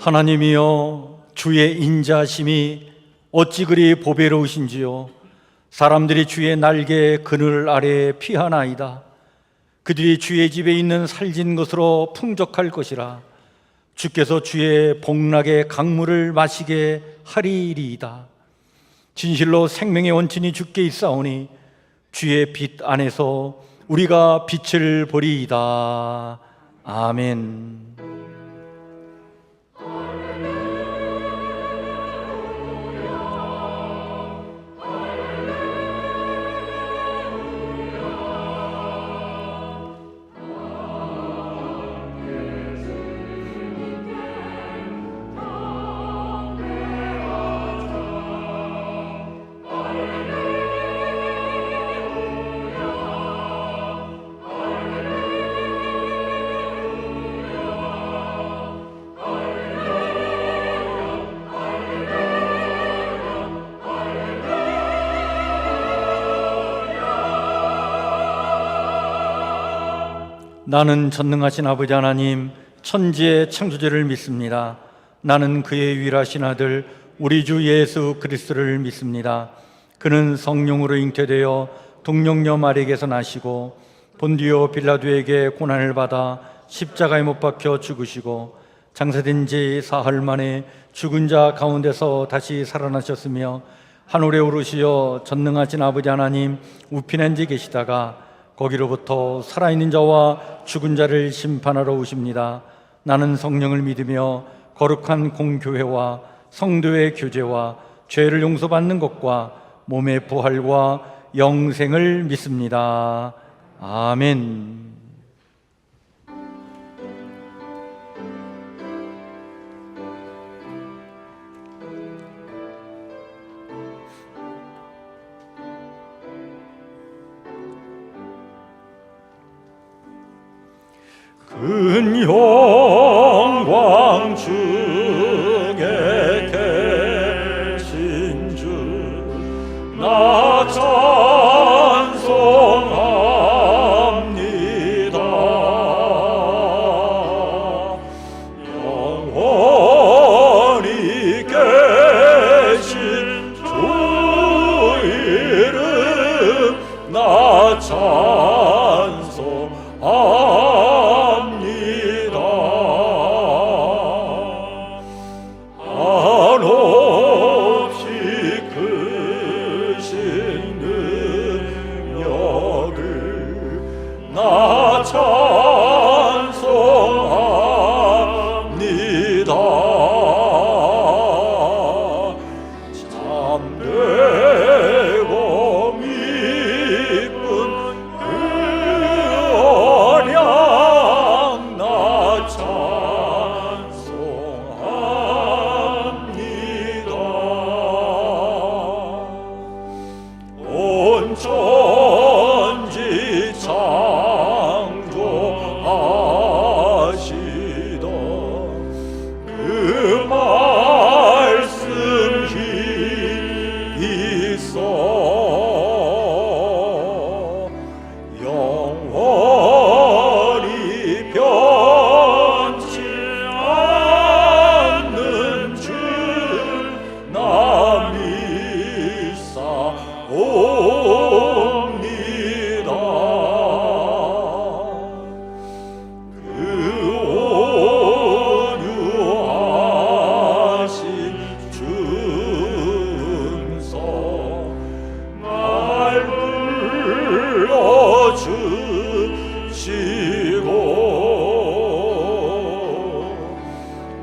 하나님이여, 주의 인자심이 어찌 그리 보배로우신지요. 사람들이 주의 날개 그늘 아래에 피하나이다. 그들이 주의 집에 있는 살진 것으로 풍족할 것이라. 주께서 주의 복락의 강물을 마시게 하리이다. 진실로 생명의 원천이 주께 있사오니 주의 빛 안에서 우리가 빛을 보리이다. 아멘. 나는 전능하신 아버지 하나님, 천지의 창조주를 믿습니다. 나는 그의 유일하신 아들 우리 주 예수 그리스도를 믿습니다. 그는 성령으로 잉태되어 동정녀 마리에게서 나시고 본디오 빌라도에게 고난을 받아 십자가에 못 박혀 죽으시고 장사된 지 사흘 만에 죽은 자 가운데서 다시 살아나셨으며 하늘에 오르시어 전능하신 아버지 하나님 우편에 앉아 계시다가 거기로부터 살아있는 자와 죽은 자를 심판하러 오십니다. 나는 성령을 믿으며 거룩한 공교회와 성도의 교제와 죄를 용서받는 것과 몸의 부활과 영생을 믿습니다. 아멘. 큰 영광 중에 계신 주 나 찬송합니다. 영원히 계신 주 이름 나 찬송합니다. 한없이 크신 능력을 나 찬송합니다. 참되고 미쁜 그 언약 나 찬송합니다. 온 천지 창조하시던 그 말씀 힘 있어 영원히 변치 않는 줄 나 믿사옵니다. 그 온유하신 준성 날 불러주시고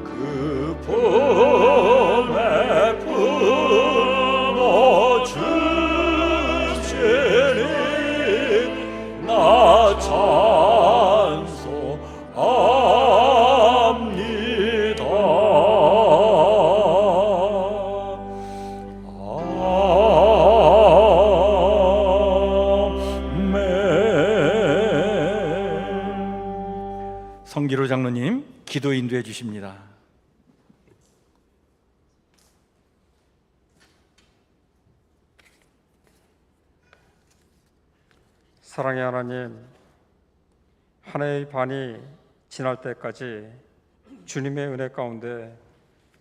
그 품에 품어주시니 나 찬송합니다. 아멘. 성기로 장로님 기도 인도해 주십니다. 사랑의 하나님, 한 해의 반이 지날 때까지 주님의 은혜 가운데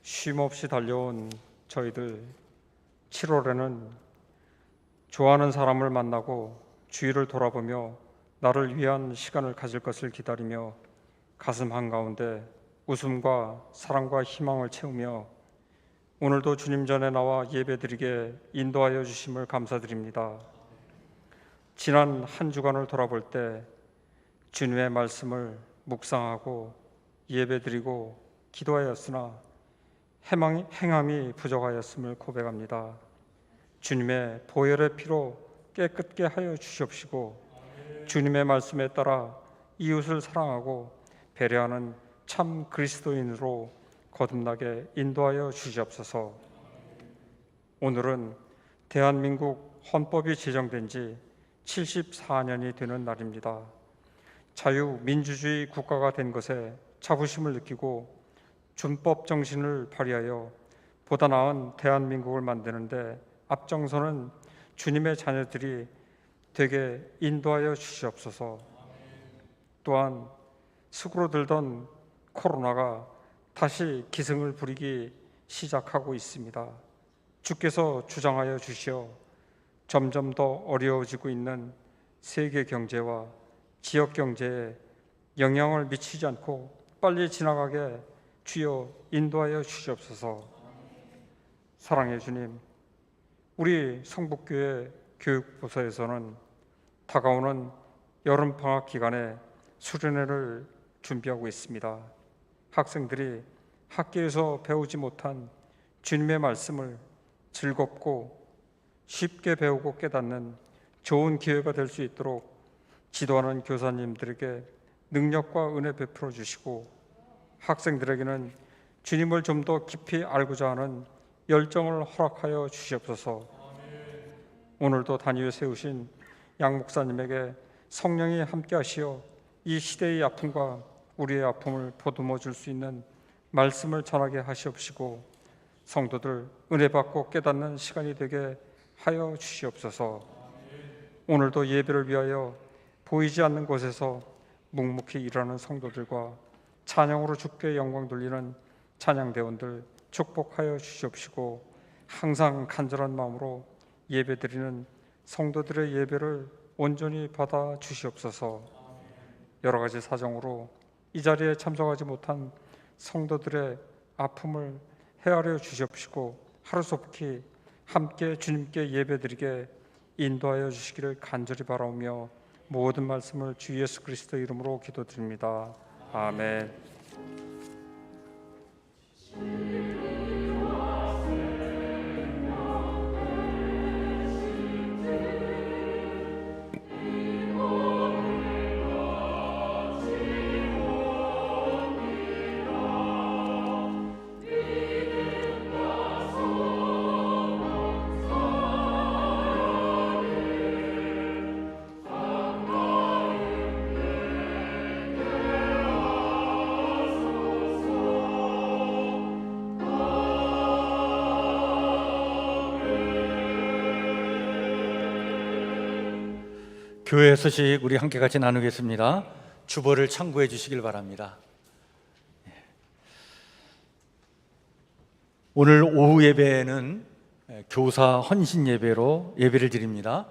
쉼없이 달려온 저희들 7월에는 좋아하는 사람을 만나고 주위를 돌아보며 나를 위한 시간을 가질 것을 기다리며 가슴 한가운데 웃음과 사랑과 희망을 채우며 오늘도 주님 전에 나와 예배드리게 인도하여 주심을 감사드립니다. 지난 한 주간을 돌아볼 때 주님의 말씀을 묵상하고 예배드리고 기도하였으나 행함이 부족하였음을 고백합니다. 주님의 보혈의 피로 깨끗게 하여 주시옵시고 주님의 말씀에 따라 이웃을 사랑하고 배려하는 참 그리스도인으로 거듭나게 인도하여 주시옵소서. 오늘은 대한민국 헌법이 제정된 지 74년이 되는 날입니다. 자유민주주의 국가가 된 것에 자부심을 느끼고 준법 정신을 발휘하여 보다 나은 대한민국을 만드는데 앞장서는 주님의 자녀들이 되게 인도하여 주시옵소서. 또한 수그러들던 코로나가 다시 기승을 부리기 시작하고 있습니다. 주께서 주장하여 주시어 점점 더 어려워지고 있는 세계 경제와 지역 경제에 영향을 미치지 않고 빨리 지나가게 주여 인도하여 주시옵소서. 사랑의 주님, 우리 성북교회 교육부서에서는 다가오는 여름방학 기간에 수련회를 준비하고 있습니다. 학생들이 학교에서 배우지 못한 주님의 말씀을 즐겁고 쉽게 배우고 깨닫는 좋은 기회가 될 수 있도록 지도하는 교사님들에게 능력과 은혜 베풀어 주시고 학생들에게는 주님을 좀 더 깊이 알고자 하는 열정을 허락하여 주시옵소서. 오늘도 단위에 세우신 양 목사님에게 성령이 함께 하시어 이 시대의 아픔과 우리의 아픔을 보듬어 줄 수 있는 말씀을 전하게 하시옵시고 성도들 은혜 받고 깨닫는 시간이 되게 하여 주시옵소서. 오늘도 예배를 위하여 보이지 않는 곳에서 묵묵히 일하는 성도들과 찬양으로 주께 영광 돌리는 찬양대원들 축복하여 주시옵시고 항상 간절한 마음으로 예배드리는 성도들의 예배를 온전히 받아 주시옵소서. 여러 가지 사정으로 이 자리에 참석하지 못한 성도들의 아픔을 헤아려 주시옵시고 하루속히 함께 주님께 예배드리게 인도하여 주시기를 간절히 바라오며 모든 말씀을 주 예수 그리스도 이름으로 기도드립니다. 아멘. 교회 소식 우리 함께 같이 나누겠습니다. 주보를 참고해 주시길 바랍니다. 오늘 오후 예배는 교사 헌신 예배로 예배를 드립니다.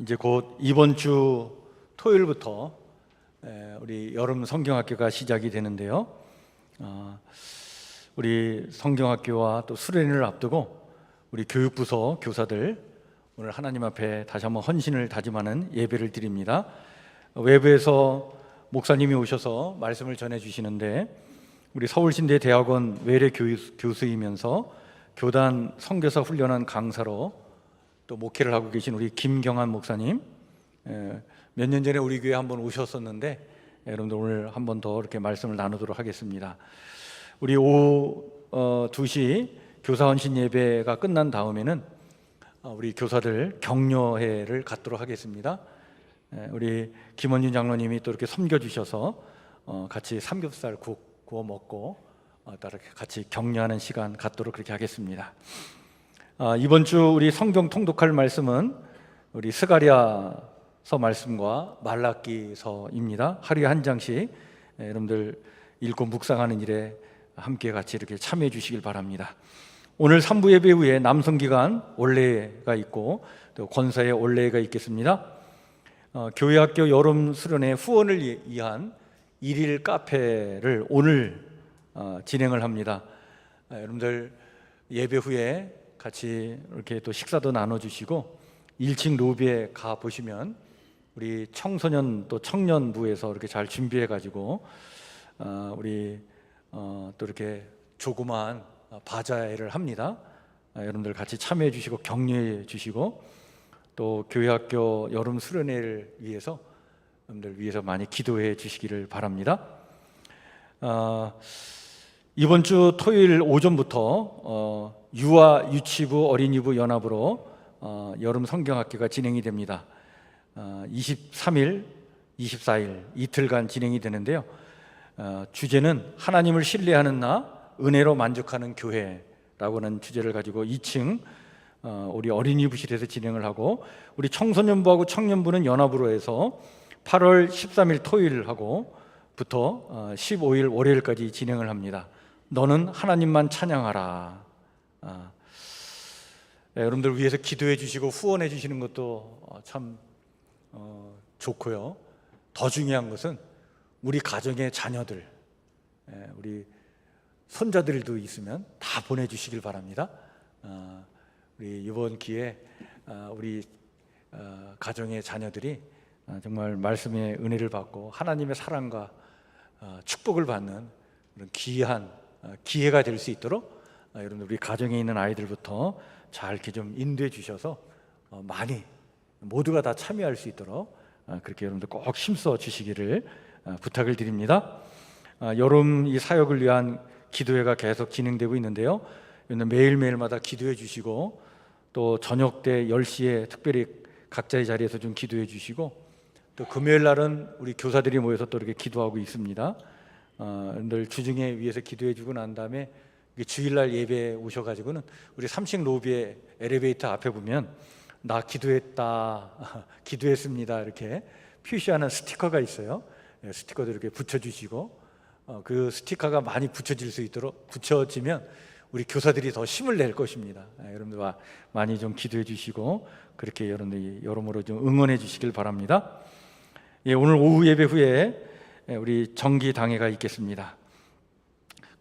이제 곧 이번 주 토요일부터 우리 여름 성경학교가 시작이 되는데요. 우리 성경학교와 또 수련회를 앞두고 우리 교육부서 교사들 오늘 하나님 앞에 다시 한번 헌신을 다짐하는 예배를 드립니다. 외부에서 목사님이 오셔서 말씀을 전해주시는데 우리 서울신대대학원 외래 교수이면서 교단 선교사 훈련한 강사로 또 목회를 하고 계신 우리 김경환 목사님, 몇 년 전에 우리 교회 한번 오셨었는데 여러분들 오늘 한 번 더 이렇게 말씀을 나누도록 하겠습니다. 우리 오후 2시 교사 헌신 예배가 끝난 다음에는 우리 교사들 격려회를 갖도록 하겠습니다. 우리 김원준 장로님이 또 이렇게 섬겨주셔서 같이 삼겹살 국 구워 먹고 이렇게 같이 격려하는 시간 갖도록 그렇게 하겠습니다. 이번 주 우리 성경 통독할 말씀은 우리 스가랴서 말씀과 말라기서입니다. 하루에 한 장씩 여러분들 읽고 묵상하는 일에 함께 같이 이렇게 참여해 주시길 바랍니다. 오늘 3부 예배 후에 남성기관 올레가 있고 또 권사의 올레가 있겠습니다. 교회학교 여름 수련회 후원을 위한 일일 카페를 오늘 진행을 합니다. 여러분들 예배 후에 같이 이렇게 또 식사도 나눠주시고 1층 로비에 가 보시면 우리 청소년 또 청년부에서 이렇게 잘 준비해 가지고 우리 또 이렇게 조그마한 바자회를 합니다. 여러분들 같이 참여해 주시고 격려해 주시고 또 교회학교 여름 수련회를 위해서 여러분들 위해서 많이 기도해 주시기를 바랍니다. 이번 주 토요일 오전부터 유아 유치부 어린이부 연합으로 여름 성경학교가 진행이 됩니다. 23일, 24일 이틀간 진행이 되는데요. 주제는 하나님을 신뢰하는 나, 은혜로 만족하는 교회라고 하는 주제를 가지고 2층 우리 어린이부실에서 진행을 하고 우리 청소년부하고 청년부는 연합으로 해서 8월 13일 토요일하고부터 15일 월요일까지 진행을 합니다. 너는 하나님만 찬양하라. 여러분들 위해서 기도해 주시고 후원해 주시는 것도 참 좋고요. 더 중요한 것은 우리 가정의 자녀들, 우리 손자들도 있으면 다 보내주시길 바랍니다. 우리 이번 기회에 우리 가정의 자녀들이 정말 말씀의 은혜를 받고 하나님의 사랑과 축복을 받는 그런 귀한 기회가 될 수 있도록 여러분 우리 가정에 있는 아이들부터 잘 이렇게 좀 인도해 주셔서 많이 모두가 다 참여할 수 있도록 그렇게 여러분들 꼭 힘써 주시기를 부탁을 드립니다. 여름 이 사역을 위한 기도회가 계속 진행되고 있는데요. 매일매일마다 기도해 주시고 또 저녁 때 10시에 특별히 각자의 자리에서 좀 기도해 주시고 또 금요일 날은 우리 교사들이 모여서 또 이렇게 기도하고 있습니다. 늘 주중에 위해서 기도해 주고 난 다음에 주일날 예배에 오셔가지고는 우리 3층 로비에 엘리베이터 앞에 보면 나 기도했다, 기도했습니다 이렇게 표시하는 스티커가 있어요. 스티커도 이렇게 붙여주시고 그 스티커가 많이 붙여지면 우리 교사들이 더 힘을 낼 것입니다. 여러분들 많이 좀 기도해 주시고 그렇게 여러분들이 여러모로 좀 응원해 주시길 바랍니다. 오늘 오후 예배 후에 우리 정기 당회가 있겠습니다.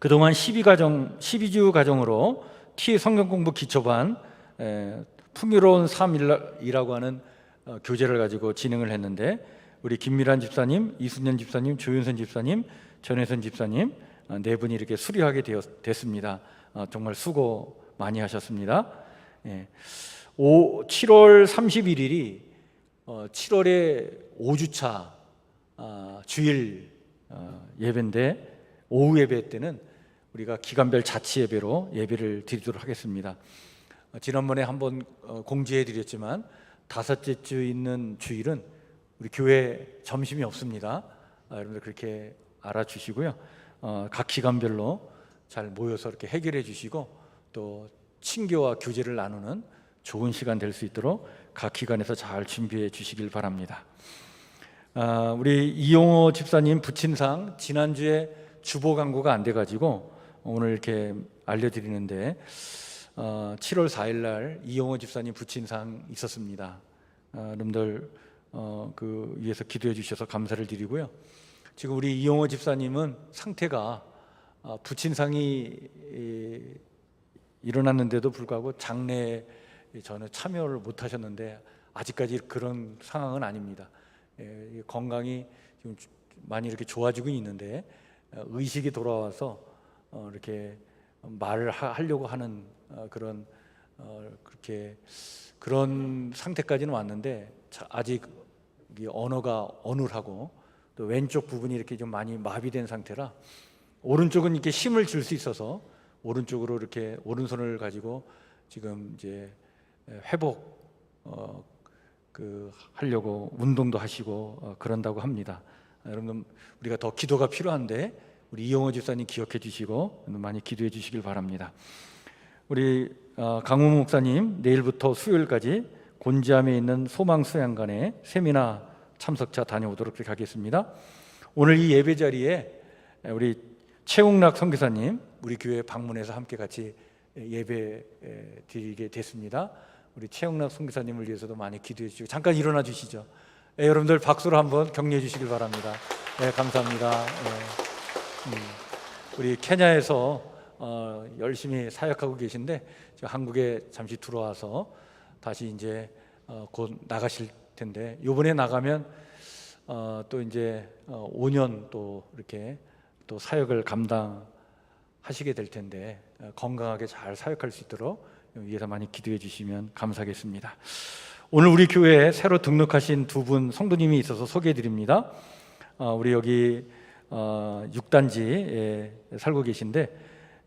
그동안 12주 과정으로 T 성경공부 기초반 풍요로운 삶이라고 하는 교재를 가지고 진행을 했는데 우리 김미란 집사님, 이순년 집사님, 조윤선 집사님, 전혜선 집사님 네 분이 이렇게 수료하게 됐습니다. 정말 수고 많이 하셨습니다. 7월 31일이 7월의 5주차 주일 예배인데 오후 예배 때는 우리가 기간별 자치 예배로 예배를 드리도록 하겠습니다. 지난번에 한번 공지해 드렸지만 다섯째 주 있는 주일은 우리 교회 점심이 없습니다. 여러분들 그렇게 알아주시고요. 각 기간별로 잘 모여서 이렇게 해결해 주시고 또 친교와 교제를 나누는 좋은 시간 될 수 있도록 각 기관에서 잘 준비해 주시길 바랍니다. 우리 이용호 집사님 부친상 지난주에 주보 광고가 안 돼가지고 오늘 이렇게 알려드리는데 7월 4일 날 이용호 집사님 부친상 있었습니다. 여러분들 그 위해서 기도해 주셔서 감사를 드리고요. 지금 우리 이용호 집사님은 상태가 부친상이 일어났는데도 불구하고 장례에 저는 참여를 못 하셨는데 아직까지 그런 상황은 아닙니다. 건강이 지금 많이 이렇게 좋아지고 있는데 의식이 돌아와서 이렇게 말을 하려고 하는 그런 상태까지는 왔는데 아직 언어가 어눌하고 또 왼쪽 부분이 이렇게 좀 많이 마비된 상태라 오른쪽은 이렇게 힘을 줄 수 있어서 오른쪽으로 이렇게 오른손을 가지고 지금 이제 회복 하려고 운동도 하시고 그런다고 합니다. 여러분 우리가 더 기도가 필요한데 우리 이용호 집사님 기억해 주시고 많이 기도해 주시길 바랍니다. 우리 강우 목사님 내일부터 수요일까지 곤지암에 있는 소망수양관에 세미나 참석차 다녀오도록 하겠습니다. 오늘 이 예배 자리에 우리 최웅락 선교사님 우리 교회 방문해서 함께 같이 예배 드리게 됐습니다. 우리 최웅락 선교사님을 위해서도 많이 기도해 주시고 잠깐 일어나 주시죠. 여러분들 박수로 한번 격려해 주시길 바랍니다. 감사합니다. 우리 케냐에서 열심히 사역하고 계신데 한국에 잠시 들어와서 다시 이제 곧 나가실 텐데 이번에 나가면 또 이제 5년 또 이렇게 또 사역을 감당하시게 될 텐데 건강하게 잘 사역할 수 있도록 위해서 많이 기도해 주시면 감사하겠습니다. 오늘 우리 교회에 새로 등록하신 두 분 성도님이 있어서 소개해 드립니다. 우리 여기 6단지에 살고 계신데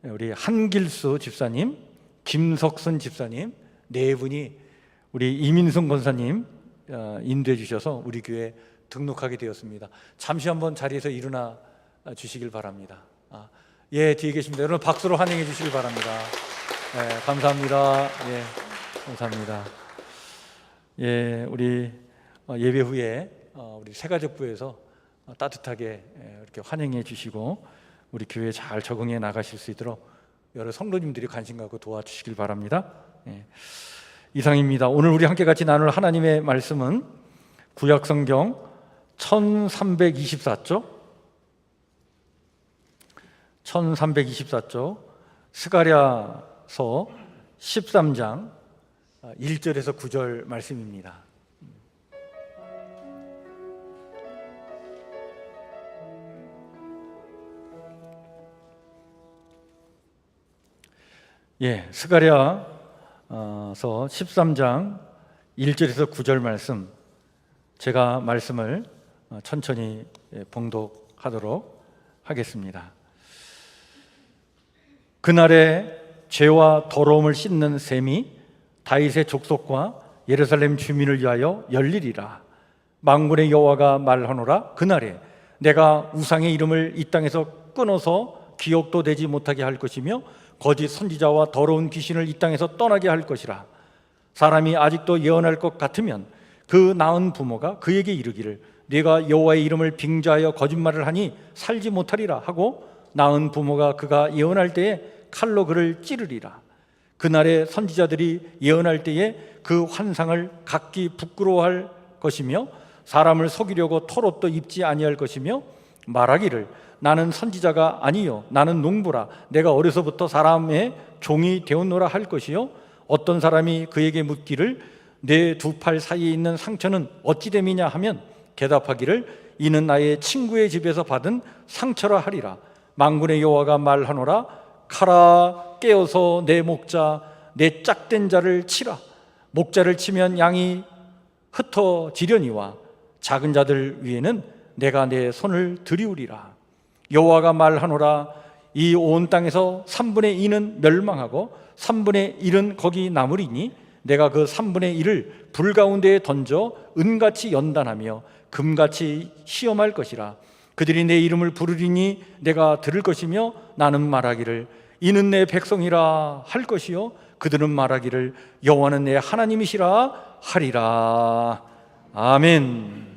우리 한길수 집사님, 김석순 집사님 네 분이 우리 이민성 권사님 인도해 주셔서 우리 교회에 등록하게 되었습니다. 잠시 한번 자리에서 일어나 주시길 바랍니다. 뒤에 계십니다. 여러분 박수로 환영해 주시길 바랍니다. 감사합니다. 감사합니다. 우리 예배 후에 우리 새가족부에서 따뜻하게 이렇게 환영해 주시고 우리 교회에 잘 적응해 나가실 수 있도록 여러 성도님들이 관심 갖고 도와주시길 바랍니다. 이상입니다. 오늘 우리 함께 같이 나눌 하나님의 말씀은 구약성경 1324쪽 스가랴서 13장 1절에서 9절 말씀입니다. 스가랴서 13장 1절에서 9절 말씀, 제가 말씀을 천천히 봉독하도록 하겠습니다. 그날에 죄와 더러움을 씻는 셈이 다윗의 족속과 예루살렘 주민을 위하여 열리리라. 만군의 여호와가 말하노라. 그날에 내가 우상의 이름을 이 땅에서 끊어서 기억도 되지 못하게 할 것이며 거짓 선지자와 더러운 귀신을 이 땅에서 떠나게 할 것이라. 사람이 아직도 예언할 것 같으면 그 낳은 부모가 그에게 이르기를 네가 여호와의 이름을 빙자하여 거짓말을 하니 살지 못하리라 하고 낳은 부모가 그가 예언할 때에 칼로 그를 찌르리라. 그날에 선지자들이 예언할 때에 그 환상을 각기 부끄러워할 것이며 사람을 속이려고 털옷도 입지 아니할 것이며 말하기를 나는 선지자가 아니요 나는 농부라 내가 어려서부터 사람의 종이 되었노라 할 것이요 어떤 사람이 그에게 묻기를 내 두 팔 사이에 있는 상처는 어찌 됨이냐 하면 대답하기를 이는 나의 친구의 집에서 받은 상처라 하리라. 만군의 여호와가 말하노라. 가라 깨어서 내 목자 내 짝된 자를 치라. 목자를 치면 양이 흩어지려니와 작은 자들 위에는 내가 내 손을 들이우리라. 여호와가 말하노라. 이 온 땅에서 3분의 2는 멸망하고 3분의 1은 거기 남으리니 내가 그 3분의 1을 불 가운데에 던져 은같이 연단하며 금같이 시험할 것이라. 그들이 내 이름을 부르리니 내가 들을 것이며 나는 말하기를 이는 내 백성이라 할 것이요 그들은 말하기를 여호와는 내 하나님이시라 하리라. 아멘.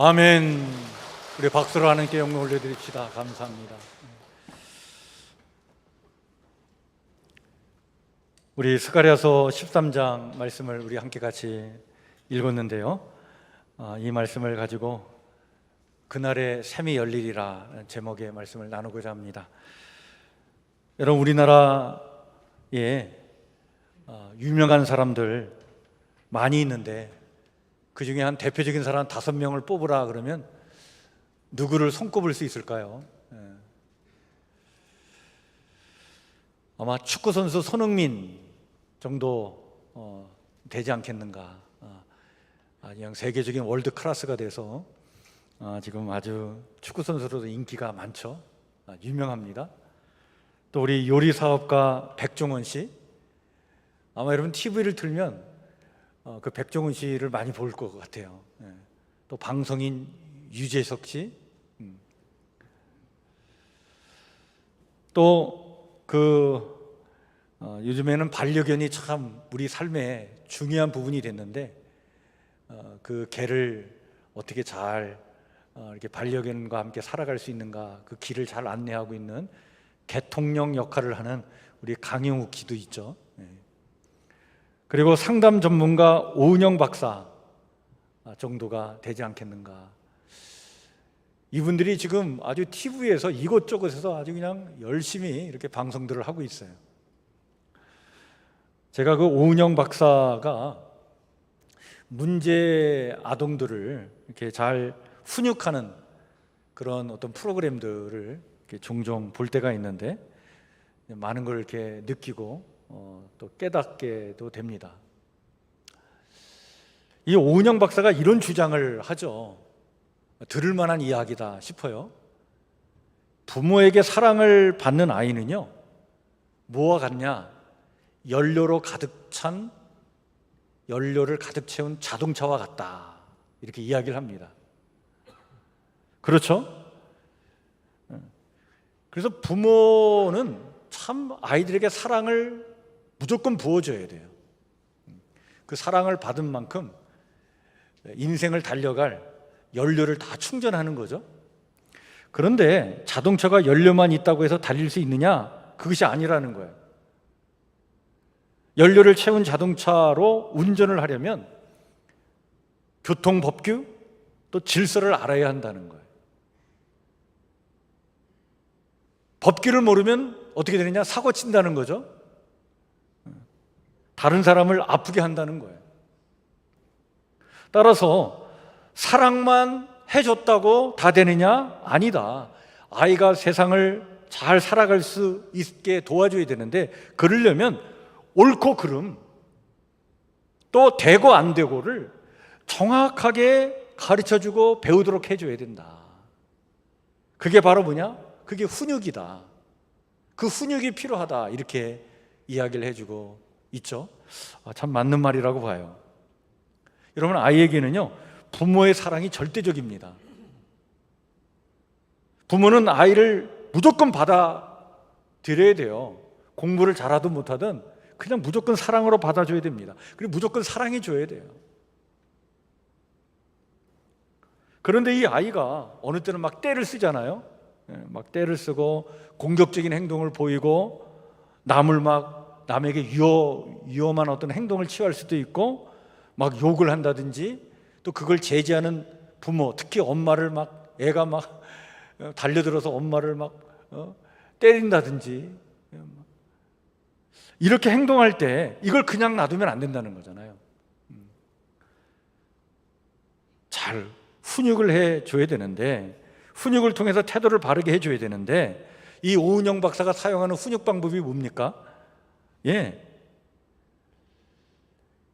아멘. 우리 박수로 하나님께 영광 올려드립시다. 감사합니다. 우리 스가랴서 13장 말씀을 우리 함께 같이 읽었는데요. 이 말씀을 가지고 그날의 샘이 열리리라 제목의 말씀을 나누고자 합니다. 여러분, 우리나라에 유명한 사람들 많이 있는데 그 중에 한 대표적인 사람 5명을 뽑으라 그러면 누구를 손꼽을 수 있을까요? 아마 축구선수 손흥민 정도 되지 않겠는가. 그냥 세계적인 월드 클래스가 돼서 지금 아주 축구선수로도 인기가 많죠. 유명합니다. 또 우리 요리사업가 백종원 씨, 아마 여러분 TV를 틀면 그 백종원 씨를 많이 볼 것 같아요. 또 방송인 유재석 씨, 또 요즘에는 반려견이 참 우리 삶의 중요한 부분이 됐는데 그 개를 어떻게 잘 이렇게 반려견과 함께 살아갈 수 있는가, 그 길을 잘 안내하고 있는 개통령 역할을 하는 우리 강영욱 씨도 있죠. 그리고 상담 전문가 오은영 박사 정도가 되지 않겠는가. 이분들이 지금 아주 TV에서 이곳저곳에서 아주 그냥 열심히 이렇게 방송들을 하고 있어요. 제가 그 오은영 박사가 문제 아동들을 이렇게 잘 훈육하는 그런 어떤 프로그램들을 이렇게 종종 볼 때가 있는데 많은 걸 이렇게 느끼고 또 깨닫게도 됩니다. 이 오은영 박사가 이런 주장을 하죠. 들을 만한 이야기다 싶어요. 부모에게 사랑을 받는 아이는요, 뭐와 같냐? 연료를 가득 채운 자동차와 같다, 이렇게 이야기를 합니다. 그렇죠? 그래서 부모는 참 아이들에게 사랑을 무조건 부어줘야 돼요. 그 사랑을 받은 만큼 인생을 달려갈 연료를 다 충전하는 거죠. 그런데 자동차가 연료만 있다고 해서 달릴 수 있느냐? 그것이 아니라는 거예요. 연료를 채운 자동차로 운전을 하려면 교통법규, 또 질서를 알아야 한다는 거예요. 법규를 모르면 어떻게 되느냐? 사고 친다는 거죠. 다른 사람을 아프게 한다는 거예요. 따라서 사랑만 해줬다고 다 되느냐? 아니다. 아이가 세상을 잘 살아갈 수 있게 도와줘야 되는데, 그러려면 옳고 그름, 또 되고 안 되고를 정확하게 가르쳐주고 배우도록 해줘야 된다. 그게 바로 뭐냐? 그게 훈육이다. 그 훈육이 필요하다, 이렇게 이야기를 해주고 있죠. 참 맞는 말이라고 봐요. 여러분, 아이에게는요, 부모의 사랑이 절대적입니다. 부모는 아이를 무조건 받아들여야 돼요. 공부를 잘하든 못하든 그냥 무조건 사랑으로 받아줘야 됩니다. 그리고 무조건 사랑해줘야 돼요. 그런데 이 아이가 어느 때는 막 떼를 쓰잖아요. 막 떼를 쓰고 공격적인 행동을 보이고 남에게 위험한 어떤 행동을 취할 수도 있고, 막 욕을 한다든지, 또 그걸 제지하는 부모, 특히 엄마를 막, 애가 막 달려들어서 엄마를 막 때린다든지, 이렇게 행동할 때 이걸 그냥 놔두면 안 된다는 거잖아요. 잘 훈육을 해줘야 되는데, 훈육을 통해서 태도를 바르게 해줘야 되는데, 이 오은영 박사가 사용하는 훈육 방법이 뭡니까?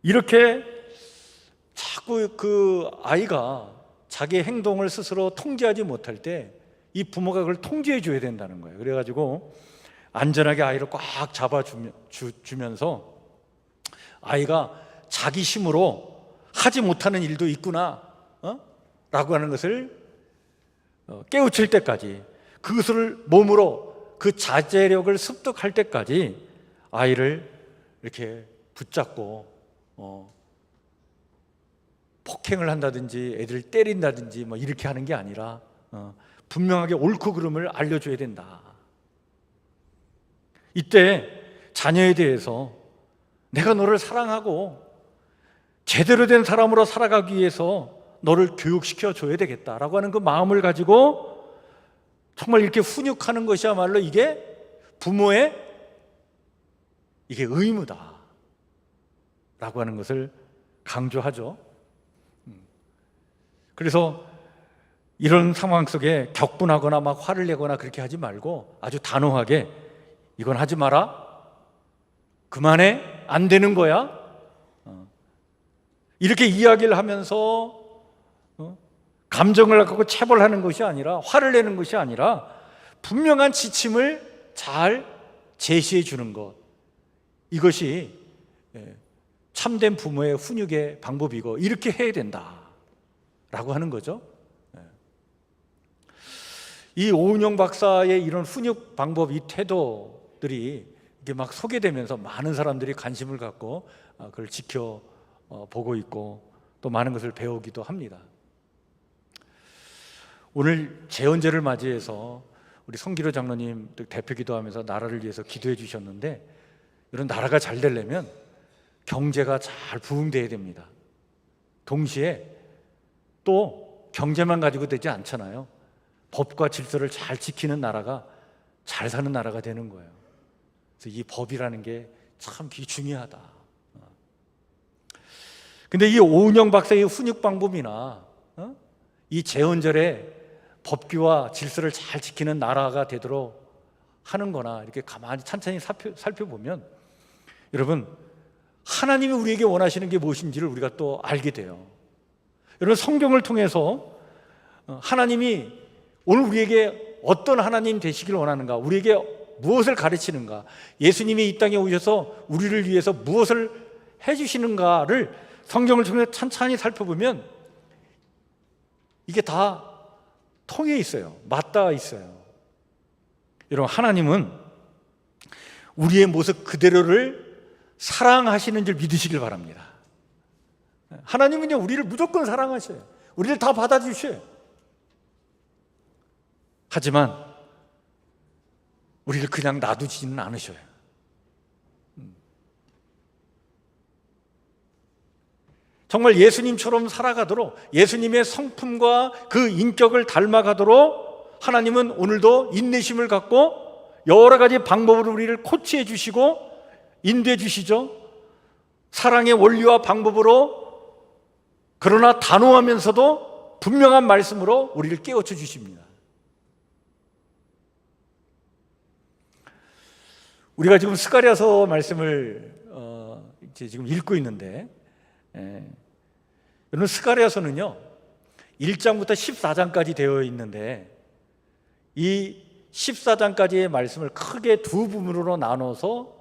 이렇게 자꾸 그 아이가 자기의 행동을 스스로 통제하지 못할 때 이 부모가 그걸 통제해 줘야 된다는 거예요. 그래가지고 안전하게 아이를 꽉 잡아주면서 아이가 자기 힘으로 하지 못하는 일도 있구나 라고 하는 것을 깨우칠 때까지, 그것을 몸으로 그 자제력을 습득할 때까지 아이를 이렇게 붙잡고 폭행을 한다든지 애들을 때린다든지 뭐 이렇게 하는 게 아니라 분명하게 옳고 그름을 알려줘야 된다. 이때 자녀에 대해서 내가 너를 사랑하고 제대로 된 사람으로 살아가기 위해서 너를 교육시켜 줘야 되겠다라고 하는 그 마음을 가지고 정말 이렇게 훈육하는 것이야말로 이게 부모의 이게 의무다 라고 하는 것을 강조하죠. 그래서 이런 상황 속에 격분하거나 막 화를 내거나 그렇게 하지 말고 아주 단호하게 이건 하지 마라, 그만해, 안 되는 거야, 이렇게 이야기를 하면서 감정을 갖고 체벌하는 것이 아니라, 화를 내는 것이 아니라 분명한 지침을 잘 제시해 주는 것, 이것이 참된 부모의 훈육의 방법이고 이렇게 해야 된다라고 하는 거죠. 이 오은영 박사의 이런 훈육 방법, 이 태도들이 이게 막 소개되면서 많은 사람들이 관심을 갖고 그걸 지켜보고 있고 또 많은 것을 배우기도 합니다. 오늘 제헌제를 맞이해서 우리 성기로 장로님 대표 기도하면서 나라를 위해서 기도해 주셨는데, 이런 나라가 잘 되려면 경제가 잘 부흥돼야 됩니다. 동시에 또 경제만 가지고 되지 않잖아요. 법과 질서를 잘 지키는 나라가 잘 사는 나라가 되는 거예요. 그래서 이 법이라는 게 참 중요하다. 근데 이 오은영 박사의 훈육 방법이나 이 제헌절에 법규와 질서를 잘 지키는 나라가 되도록 하는 거나 이렇게 가만히 찬찬히 살펴보면 여러분, 하나님이 우리에게 원하시는 게 무엇인지를 우리가 또 알게 돼요. 여러분, 성경을 통해서 하나님이 오늘 우리에게 어떤 하나님 되시길 원하는가, 우리에게 무엇을 가르치는가, 예수님이 이 땅에 오셔서 우리를 위해서 무엇을 해주시는가를 성경을 통해 찬찬히 살펴보면 이게 다 통해 있어요. 맞닿아 있어요. 여러분, 하나님은 우리의 모습 그대로를 사랑하시는 줄 믿으시길 바랍니다. 하나님은요, 우리를 무조건 사랑하셔요. 우리를 다 받아주셔요. 하지만 우리를 그냥 놔두지는 않으셔요. 정말 예수님처럼 살아가도록, 예수님의 성품과 그 인격을 닮아가도록 하나님은 오늘도 인내심을 갖고 여러 가지 방법으로 우리를 코치해 주시고 인도해 주시죠. 사랑의 원리와 방법으로, 그러나 단호하면서도 분명한 말씀으로 우리를 깨우쳐 주십니다. 우리가 지금 스가랴서 말씀을 이제 지금 읽고 있는데, 여러분, 스가랴서는요 1장부터 14장까지 되어 있는데, 이 14장까지의 말씀을 크게 두 부분으로 나눠서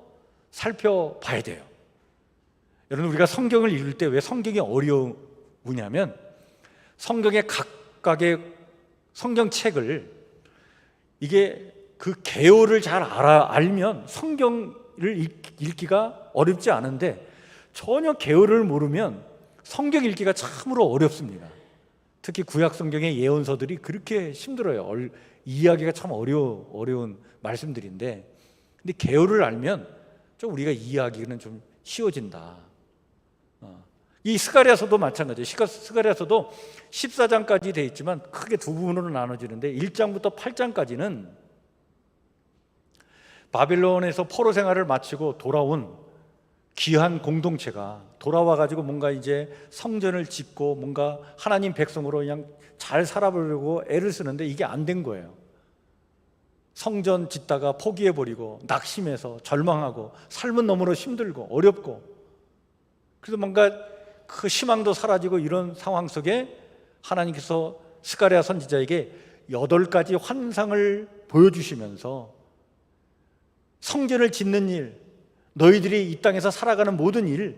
살펴봐야 돼요. 여러분, 우리가 성경을 읽을 때 왜 성경이 어려우냐면, 성경의 각각의 성경책을 이게 그 개요를 잘 알면 성경을 읽기가 어렵지 않은데, 전혀 개요를 모르면 성경 읽기가 참으로 어렵습니다. 특히 구약 성경의 예언서들이 그렇게 힘들어요. 이해하기가 참 어려운 말씀들인데, 근데 개요를 알면 좀 우리가 이해하기는 좀 쉬워진다. 이 스가랴서도 마찬가지예요. 스가랴서도 14장까지 되어 있지만 크게 두 부분으로 나눠지는데, 1장부터 8장까지는 바벨론에서 포로 생활을 마치고 돌아온 귀한 공동체가 돌아와가지고 뭔가 이제 성전을 짓고 뭔가 하나님 백성으로 그냥 잘 살아보려고 애를 쓰는데 이게 안 된 거예요. 성전 짓다가 포기해버리고 낙심해서 절망하고 삶은 너무나 힘들고 어렵고, 그래서 뭔가 그 희망도 사라지고 이런 상황 속에 하나님께서 스가랴 선지자에게 8가지 환상을 보여주시면서 성전을 짓는 일, 너희들이 이 땅에서 살아가는 모든 일,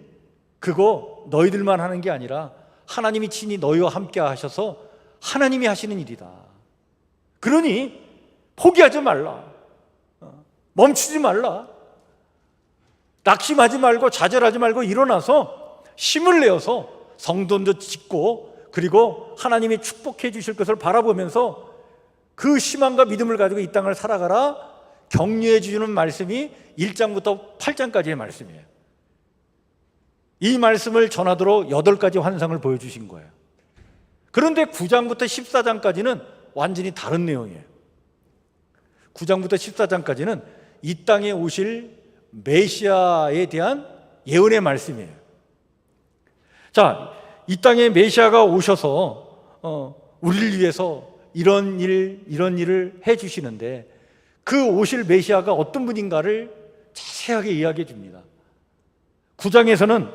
그거 너희들만 하는 게 아니라 하나님이 친히 너희와 함께 하셔서 하나님이 하시는 일이다. 그러니 포기하지 말라, 멈추지 말라, 낙심하지 말고 좌절하지 말고 일어나서 힘을 내어서 성전도 짓고 그리고 하나님이 축복해 주실 것을 바라보면서 그 희망과 믿음을 가지고 이 땅을 살아가라 격려해 주시는 말씀이 1장부터 8장까지의 말씀이에요. 이 말씀을 전하도록 8가지 환상을 보여주신 거예요. 그런데 9장부터 14장까지는 완전히 다른 내용이에요. 9장부터 14장까지는 이 땅에 오실 메시아에 대한 예언의 말씀이에요. 자, 이 땅에 메시아가 오셔서 우리를 위해서 이런 일을 해주시는데 그 오실 메시아가 어떤 분인가를 자세하게 이야기해 줍니다. 9장에서는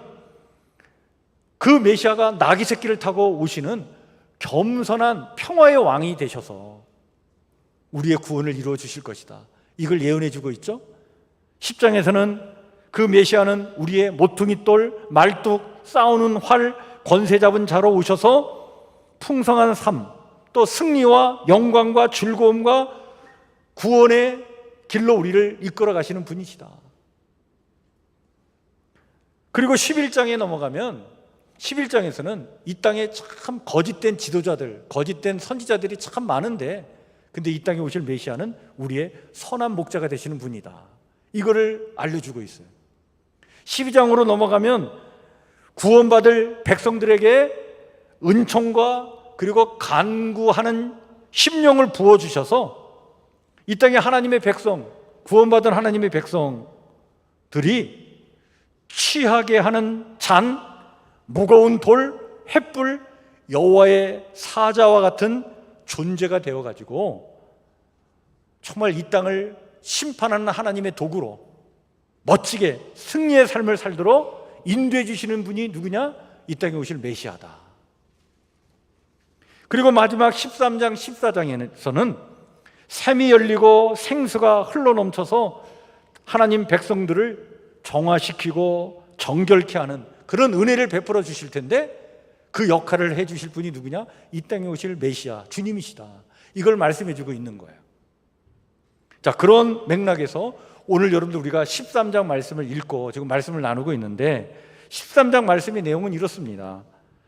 그 메시아가 나귀 새끼를 타고 오시는 겸손한 평화의 왕이 되셔서 우리의 구원을 이루어 주실 것이다. 이걸 예언해 주고 있죠. 10장에서는 그 메시아는 우리의 모퉁이 돌, 말뚝, 싸우는 활, 권세 잡은 자로 오셔서 풍성한 삶, 또 승리와 영광과 즐거움과 구원의 길로 우리를 이끌어 가시는 분이시다. 그리고 11장에 넘어가면 11장에서는 이 땅에 참 거짓된 지도자들, 거짓된 선지자들이 참 많은데 근데 이 땅에 오실 메시아는 우리의 선한 목자가 되시는 분이다. 이거를 알려주고 있어요. 12장으로 넘어가면 구원받을 백성들에게 은총과 그리고 간구하는 심령을 부어주셔서 이 땅에 하나님의 백성, 구원받은 하나님의 백성들이 취하게 하는 잔, 무거운 돌, 횃불, 여호와의 사자와 같은 존재가 되어가지고 정말 이 땅을 심판하는 하나님의 도구로 멋지게 승리의 삶을 살도록 인도해 주시는 분이 누구냐? 이 땅에 오실 메시아다. 그리고 마지막 13장, 14장에서는 샘이 열리고 생수가 흘러넘쳐서 하나님 백성들을 정화시키고 정결케 하는 그런 은혜를 베풀어 주실 텐데 그 역할을 해 주실 분이 누구냐? 이 땅에 오실 메시아, 주님이시다. 이걸 말씀해 주고 있는 거예요. 자, 그런 맥락에서 오늘 여러분들 우리가 13장 말씀을 읽고 지금 말씀을 나누고 있는데 13장 말씀의 내용은 이렇습니다.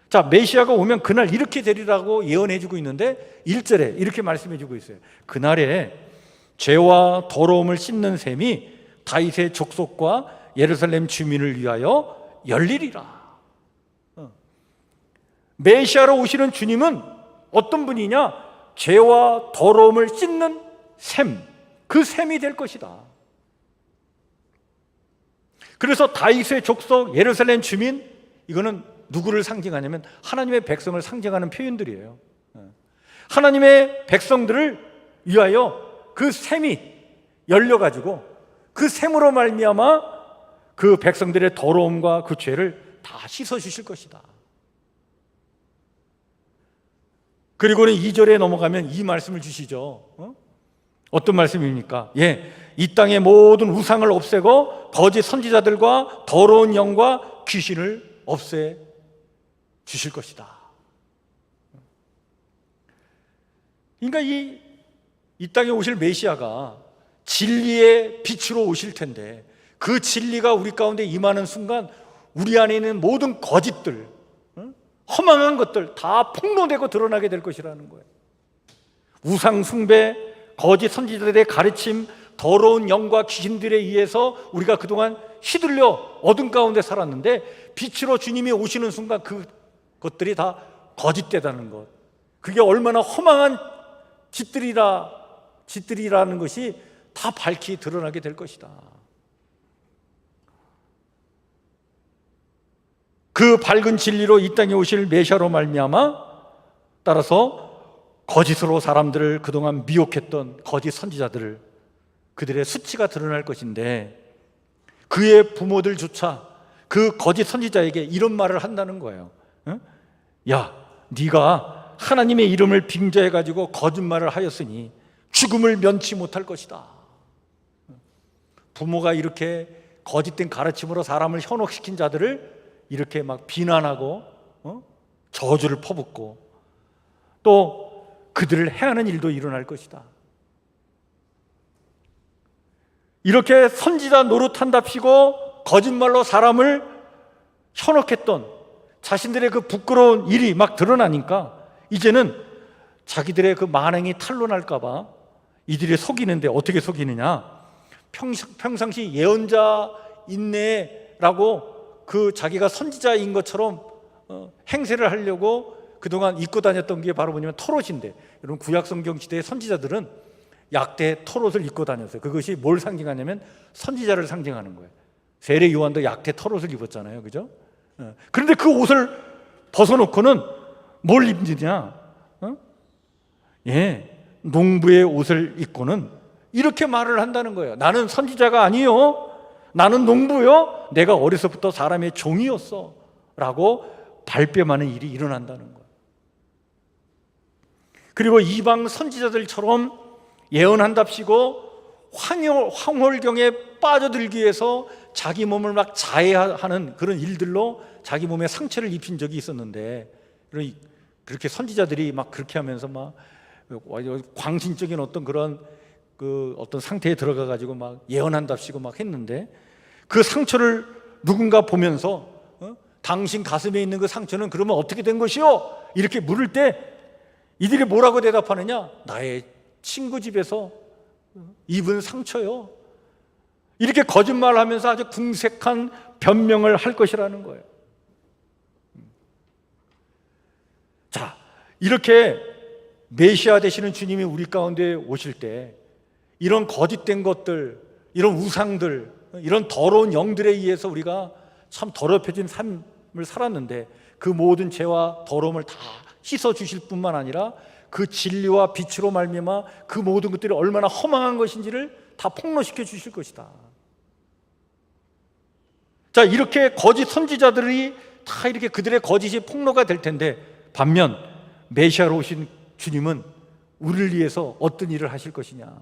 자, 메시아가 오면 그날 이렇게 되리라고 예언해 주고 있는데 1절에 이렇게 말씀해 주고 있어요. 그날에 죄와 더러움을 씻는 샘이 다윗의 족속과 예루살렘 주민을 위하여 열리리라. 메시아로 오시는 주님은 어떤 분이냐? 죄와 더러움을 씻는 샘, 그 샘이 될 것이다. 그래서 다윗의 족속, 예루살렘 주민, 이거는 누구를 상징하냐면 하나님의 백성을 상징하는 표현들이에요. 하나님의 백성들을 위하여 그 샘이 열려가지고 그 샘으로 말미암아 그 백성들의 더러움과 그 죄를 다 씻어주실 것이다. 그리고는 2절에 넘어가면 이 말씀을 주시죠. 어떤 말씀입니까? 이 땅의 모든 우상을 없애고 거짓 선지자들과 더러운 영과 귀신을 없애 주실 것이다. 그러니까 이 땅에 오실 메시아가 진리의 빛으로 오실 텐데 그 진리가 우리 가운데 임하는 순간 우리 안에 있는 모든 거짓들, 허망한 것들 다 폭로되고 드러나게 될 것이라는 거예요. 우상 숭배, 거짓 선지자들의 가르침, 더러운 영과 귀신들에 의해서 우리가 그동안 휘둘려 어둠 가운데 살았는데 빛으로 주님이 오시는 순간 그것들이 다 거짓되다는 것, 그게 얼마나 허망한 짓들이라는 것이 다 밝히 드러나게 될 것이다. 그 밝은 진리로 이 땅에 오실 메시아로 말미암아 따라서 거짓으로 사람들을 그동안 미혹했던 거짓 선지자들을 그들의 수치가 드러날 것인데 그의 부모들조차 그 거짓 선지자에게 이런 말을 한다는 거예요. 야, 네가 하나님의 이름을 빙자해가지고 거짓말을 하였으니 죽음을 면치 못할 것이다. 부모가 이렇게 거짓된 가르침으로 사람을 현혹시킨 자들을 이렇게 막 비난하고 저주를 퍼붓고 또 그들을 해하는 일도 일어날 것이다. 이렇게 선지자 노릇한답시고 거짓말로 사람을 현혹했던 자신들의 그 부끄러운 일이 막 드러나니까 이제는 자기들의 그 만행이 탄로날까 봐 이들이 속이는데, 어떻게 속이느냐? 평상시 예언자인네라고 그 자기가 선지자인 것처럼 행세를 하려고 그동안 입고 다녔던 게 바로 뭐냐면 털옷인데, 여러분 구약성경 시대의 선지자들은 약대 털옷을 입고 다녔어요. 그것이 뭘 상징하냐면 선지자를 상징하는 거예요. 세례 요한도 약대 털옷을 입었잖아요, 그죠? 그런데 그 옷을 벗어놓고는 뭘 입느냐? 농부의 옷을 입고는 이렇게 말을 한다는 거예요. 나는 선지자가 아니요, 나는 농부요, 내가 어려서부터 사람의 종이었어 라고 발뺌하는 일이 일어난다는 거예요. 그리고 이방 선지자들처럼 예언한답시고 황홀경에 빠져들기 위해서 자기 몸을 막 자해하는 그런 일들로 자기 몸에 상처를 입힌 적이 있었는데, 그렇게 선지자들이 막 그렇게 하면서 막 광신적인 어떤 그런 어떤 상태에 들어가 가지고 막 예언한답시고 막 했는데, 그 상처를 누군가 보면서 당신 가슴에 있는 그 상처는 그러면 어떻게 된 것이요? 이렇게 물을 때 이들이 뭐라고 대답하느냐? 나의 친구 집에서 입은 상처요. 이렇게 거짓말을 하면서 아주 궁색한 변명을 할 것이라는 거예요. 자, 이렇게 메시아 되시는 주님이 우리 가운데 오실 때 이런 거짓된 것들, 이런 우상들, 이런 더러운 영들에 의해서 우리가 참 더럽혀진 삶을 살았는데, 그 모든 죄와 더러움을 다 씻어 주실 뿐만 아니라 그 진리와 빛으로 말미암아 그 모든 것들이 얼마나 허망한 것인지를 다 폭로시켜 주실 것이다. 자, 이렇게 거짓 선지자들이 다 이렇게 그들의 거짓이 폭로가 될 텐데, 반면 메시아로 오신 주님은 우리를 위해서 어떤 일을 하실 것이냐?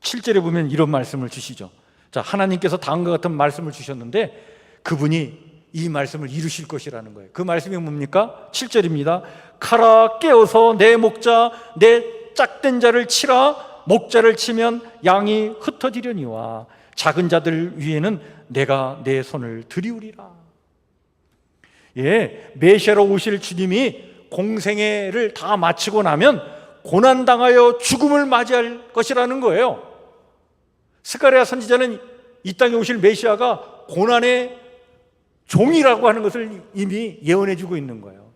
7절에 보면 이런 말씀을 주시죠. 자, 하나님께서 다음과 같은 말씀을 주셨는데 그분이 이 말씀을 이루실 것이라는 거예요. 그 말씀이 뭡니까? 7절입니다. 가라, 깨어서 내 목자, 내 짝된 자를 치라. 목자를 치면 양이 흩어지려니와 작은 자들 위에는 내가 내 손을 들이우리라. 메시아로 오실 주님이 공생애를 다 마치고 나면 고난당하여 죽음을 맞이할 것이라는 거예요. 스가랴 선지자는 이 땅에 오실 메시아가 고난의 종이라고 하는 것을 이미 예언해 주고 있는 거예요.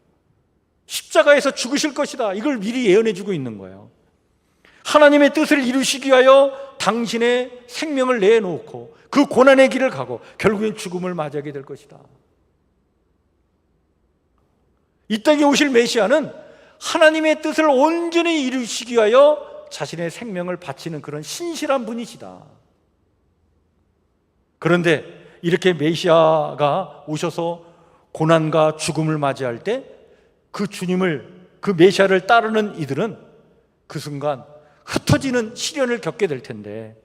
십자가에서 죽으실 것이다, 이걸 미리 예언해 주고 있는 거예요. 하나님의 뜻을 이루시기 위하여 당신의 생명을 내놓고 그 고난의 길을 가고 결국엔 죽음을 맞이하게 될 것이다. 이 땅에 오실 메시아는 하나님의 뜻을 온전히 이루시기 위하여 자신의 생명을 바치는 그런 신실한 분이시다. 그런데 이렇게 메시아가 오셔서 고난과 죽음을 맞이할 때 그 주님을, 그 메시아를 따르는 이들은 그 순간 흩어지는 시련을 겪게 될 텐데,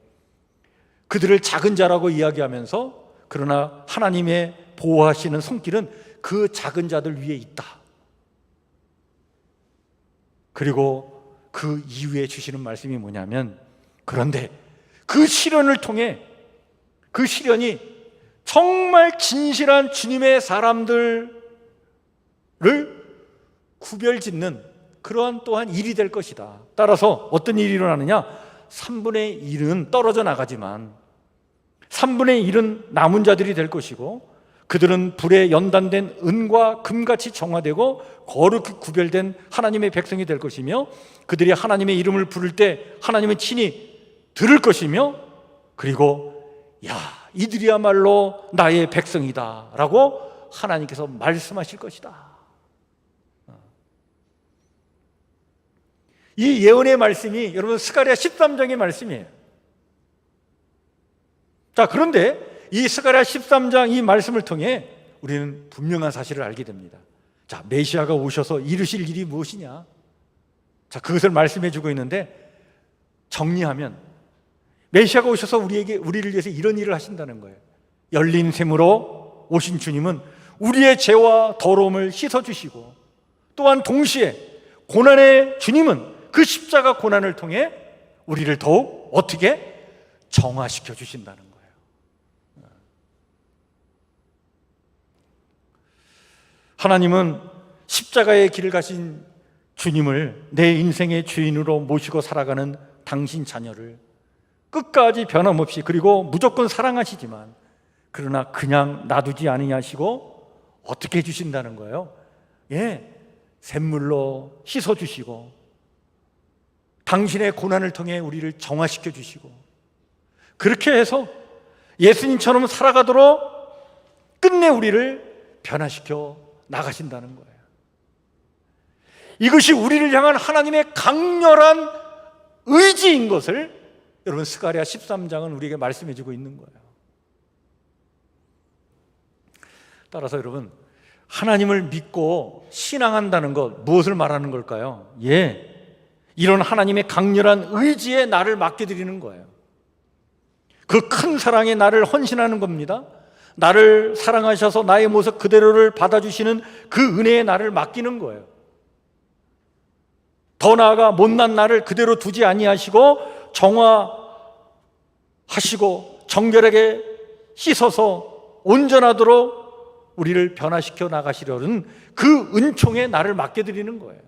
그들을 작은 자라고 이야기하면서 그러나 하나님의 보호하시는 손길은 그 작은 자들 위에 있다. 그리고 그 이후에 주시는 말씀이 뭐냐면, 그런데 그 시련을 통해, 그 시련이 정말 진실한 주님의 사람들을 구별짓는 그러한 또한 일이 될 것이다. 따라서 어떤 일이 일어나느냐? 3분의 1은 떨어져 나가지만 3분의 1은 남은 자들이 될 것이고, 그들은 불에 연단된 은과 금같이 정화되고 거룩히 구별된 하나님의 백성이 될 것이며, 그들이 하나님의 이름을 부를 때 하나님은 친히 들을 것이며, 그리고 야, 이들이야말로 나의 백성이다 라고 하나님께서 말씀하실 것이다. 이 예언의 말씀이 여러분 스가랴 13장의 말씀이에요. 자, 그런데 이 스가랴 13장 이 말씀을 통해 우리는 분명한 사실을 알게 됩니다. 자, 메시아가 오셔서 이루실 일이 무엇이냐? 자, 그것을 말씀해 주고 있는데, 정리하면 메시아가 오셔서 우리를 위해서 이런 일을 하신다는 거예요. 열린 샘으로 오신 주님은 우리의 죄와 더러움을 씻어주시고, 또한 동시에 고난의 주님은 그 십자가 고난을 통해 우리를 더욱 어떻게 정화시켜 주신다는 거예요. 하나님은 십자가의 길을 가신 주님을 내 인생의 주인으로 모시고 살아가는 당신 자녀를 끝까지 변함없이, 그리고 무조건 사랑하시지만 그러나 그냥 놔두지 아니하시고 어떻게 해주신다는 거예요? 샘물로 씻어주시고 당신의 고난을 통해 우리를 정화시켜 주시고, 그렇게 해서 예수님처럼 살아가도록 끝내 우리를 변화시켜 나가신다는 거예요. 이것이 우리를 향한 하나님의 강렬한 의지인 것을 여러분 스가랴 13장은 우리에게 말씀해 주고 있는 거예요. 따라서 여러분, 하나님을 믿고 신앙한다는 것, 무엇을 말하는 걸까요? 이런 하나님의 강렬한 의지에 나를 맡겨드리는 거예요. 그 큰 사랑에 나를 헌신하는 겁니다. 나를 사랑하셔서 나의 모습 그대로를 받아주시는 그 은혜에 나를 맡기는 거예요. 더 나아가 못난 나를 그대로 두지 아니하시고 정화하시고 정결하게 씻어서 온전하도록 우리를 변화시켜 나가시려는 그 은총에 나를 맡겨드리는 거예요.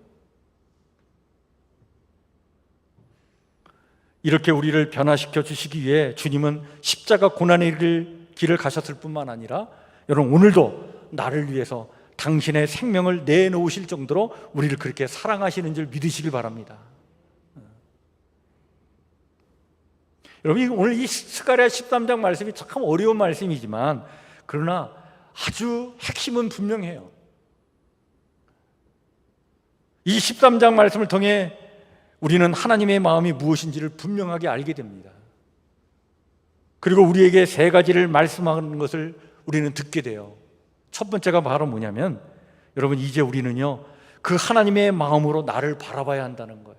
이렇게 우리를 변화시켜 주시기 위해 주님은 십자가 고난의 길을 가셨을 뿐만 아니라 여러분, 오늘도 나를 위해서 당신의 생명을 내놓으실 정도로 우리를 그렇게 사랑하시는 줄 믿으시길 바랍니다. 여러분, 오늘 이 스가랴 13장 말씀이 참 어려운 말씀이지만 그러나 아주 핵심은 분명해요. 이 13장 말씀을 통해 우리는 하나님의 마음이 무엇인지를 분명하게 알게 됩니다. 그리고 우리에게 세 가지를 말씀하는 것을 우리는 듣게 돼요. 첫 번째가 바로 뭐냐면, 여러분, 이제 우리는요 그 하나님의 마음으로 나를 바라봐야 한다는 거예요.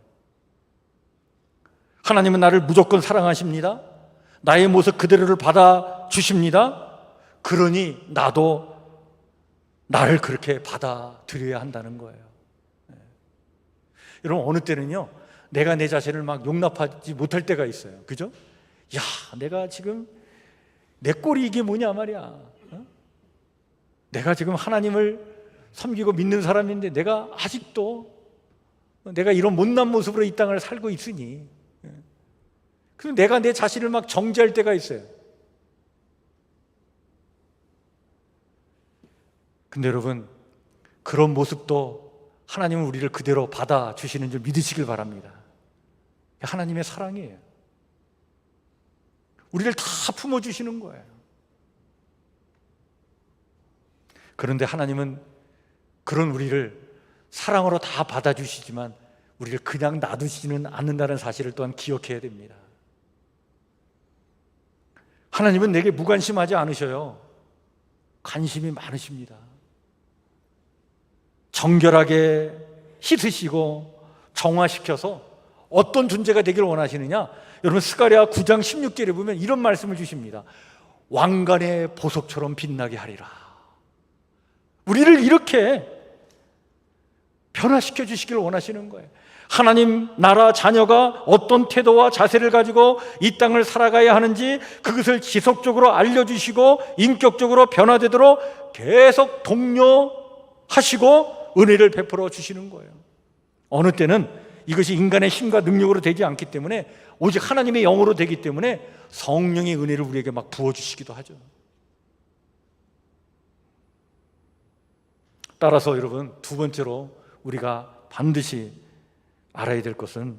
하나님은 나를 무조건 사랑하십니다. 나의 모습 그대로를 받아주십니다. 그러니 나도 나를 그렇게 받아들여야 한다는 거예요. 여러분, 어느 때는요 내가 내 자신을 막 용납하지 못할 때가 있어요. 그죠? 야, 내가 지금 내 꼴이 이게 뭐냐 말이야. 내가 지금 하나님을 섬기고 믿는 사람인데 내가 아직도 내가 이런 못난 모습으로 이 땅을 살고 있으니, 그래서 내가 내 자신을 막 정죄할 때가 있어요. 근데 여러분, 그런 모습도 하나님은 우리를 그대로 받아주시는 줄 믿으시길 바랍니다. 하나님의 사랑이에요. 우리를 다 품어주시는 거예요. 그런데 하나님은 그런 우리를 사랑으로 다 받아주시지만 우리를 그냥 놔두시는 않는다는 사실을 또한 기억해야 됩니다. 하나님은 내게 무관심하지 않으셔요. 관심이 많으십니다. 정결하게 씻으시고 정화시켜서 어떤 존재가 되기를 원하시느냐? 여러분, 스가랴 9장 16절에 보면 이런 말씀을 주십니다. 왕관의 보석처럼 빛나게 하리라. 우리를 이렇게 변화시켜 주시기를 원하시는 거예요. 하나님 나라 자녀가 어떤 태도와 자세를 가지고 이 땅을 살아가야 하는지 그것을 지속적으로 알려주시고 인격적으로 변화되도록 계속 독려하시고 은혜를 베풀어 주시는 거예요. 어느 때는 이것이 인간의 힘과 능력으로 되지 않기 때문에 오직 하나님의 영으로 되기 때문에 성령의 은혜를 우리에게 막 부어주시기도 하죠. 따라서 여러분, 두 번째로 우리가 반드시 알아야 될 것은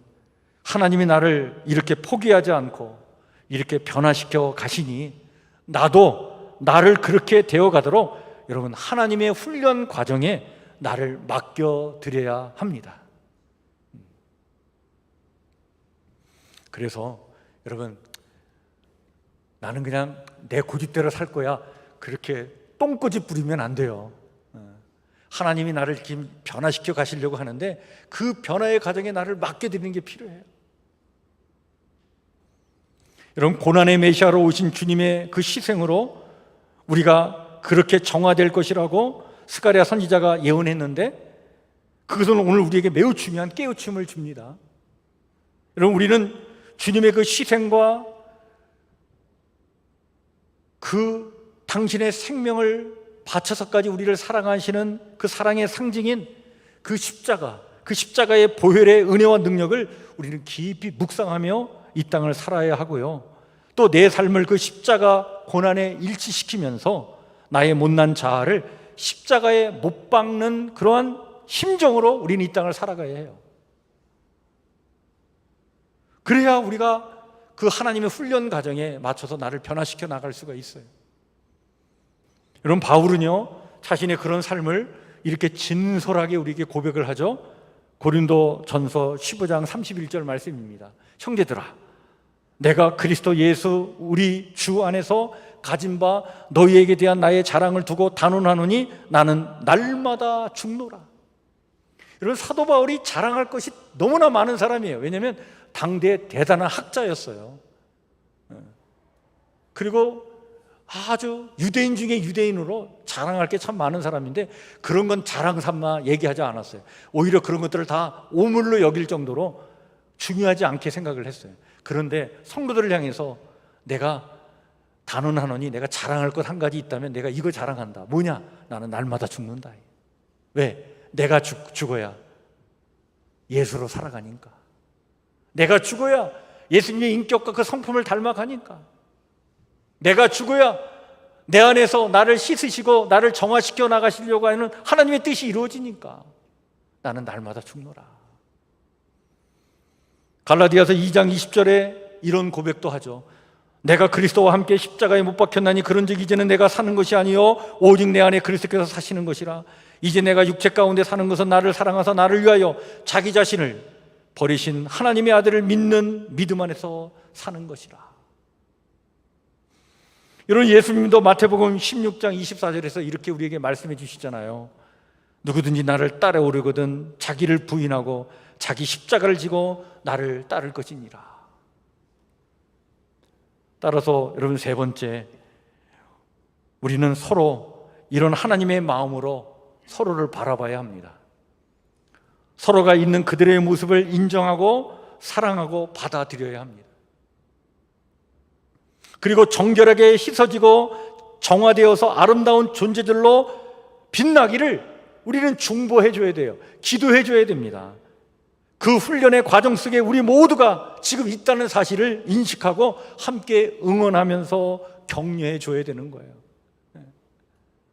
하나님이 나를 이렇게 포기하지 않고 이렇게 변화시켜 가시니 나도 나를 그렇게 되어가도록 여러분 하나님의 훈련 과정에 나를 맡겨드려야 합니다. 그래서 여러분, 나는 그냥 내 고집대로 살 거야, 그렇게 똥꼬집 부리면 안 돼요. 하나님이 나를 이렇게 변화시켜 가시려고 하는데 그 변화의 과정에 나를 맡겨드리는 게 필요해요. 여러분, 고난의 메시아로 오신 주님의 그 희생으로 우리가 그렇게 정화될 것이라고 스가랴 선지자가 예언했는데 그것은 오늘 우리에게 매우 중요한 깨우침을 줍니다. 여러분, 우리는 주님의 그 희생과 그 당신의 생명을 바쳐서까지 우리를 사랑하시는 그 사랑의 상징인 그 십자가, 그 십자가의 보혈의 은혜와 능력을 우리는 깊이 묵상하며 이 땅을 살아야 하고요, 또 내 삶을 그 십자가 고난에 일치시키면서 나의 못난 자아를 십자가에 못 박는 그러한 심정으로 우리는 이 땅을 살아가야 해요. 그래야 우리가 그 하나님의 훈련 과정에 맞춰서 나를 변화시켜 나갈 수가 있어요. 여러분, 바울은요 자신의 그런 삶을 이렇게 진솔하게 우리에게 고백을 하죠. 고린도 전서 15장 31절 말씀입니다. 형제들아, 내가 그리스도 예수 우리 주 안에서 가진 바 너희에게 대한 나의 자랑을 두고 단언하노니 나는 날마다 죽노라. 이런 사도 바울이 자랑할 것이 너무나 많은 사람이에요. 왜냐하면 당대 대단한 학자였어요. 그리고 아주 유대인 중에 유대인으로 자랑할 게 참 많은 사람인데 그런 건 자랑 삼아 얘기하지 않았어요. 오히려 그런 것들을 다 오물로 여길 정도로 중요하지 않게 생각을 했어요. 그런데 성도들을 향해서 내가 단언하노니, 내가 자랑할 것 한 가지 있다면 내가 이거 자랑한다. 뭐냐? 나는 날마다 죽는다. 왜? 내가 죽어야 예수로 살아가니까. 내가 죽어야 예수님의 인격과 그 성품을 닮아가니까. 내가 죽어야 내 안에서 나를 씻으시고 나를 정화시켜 나가시려고 하는 하나님의 뜻이 이루어지니까 나는 날마다 죽노라. 갈라디아서 2장 20절에 이런 고백도 하죠. 내가 그리스도와 함께 십자가에 못 박혔나니 그런즉 이제는 내가 사는 것이 아니요 오직 내 안에 그리스도께서 사시는 것이라. 이제 내가 육체 가운데 사는 것은 나를 사랑하사 나를 위하여 자기 자신을 버리신 하나님의 아들을 믿는 믿음 안에서 사는 것이라. 여러분, 예수님도 마태복음 16장 24절에서 이렇게 우리에게 말씀해 주시잖아요. 누구든지 나를 따라오려거든 자기를 부인하고 자기 십자가를 지고 나를 따를 것이니라. 따라서 여러분, 세 번째, 우리는 서로 이런 하나님의 마음으로 서로를 바라봐야 합니다. 서로가 있는 그들의 모습을 인정하고 사랑하고 받아들여야 합니다. 그리고 정결하게 씻어지고 정화되어서 아름다운 존재들로 빛나기를 우리는 중보해 줘야 돼요. 기도해 줘야 됩니다. 그 훈련의 과정 속에 우리 모두가 지금 있다는 사실을 인식하고 함께 응원하면서 격려해 줘야 되는 거예요.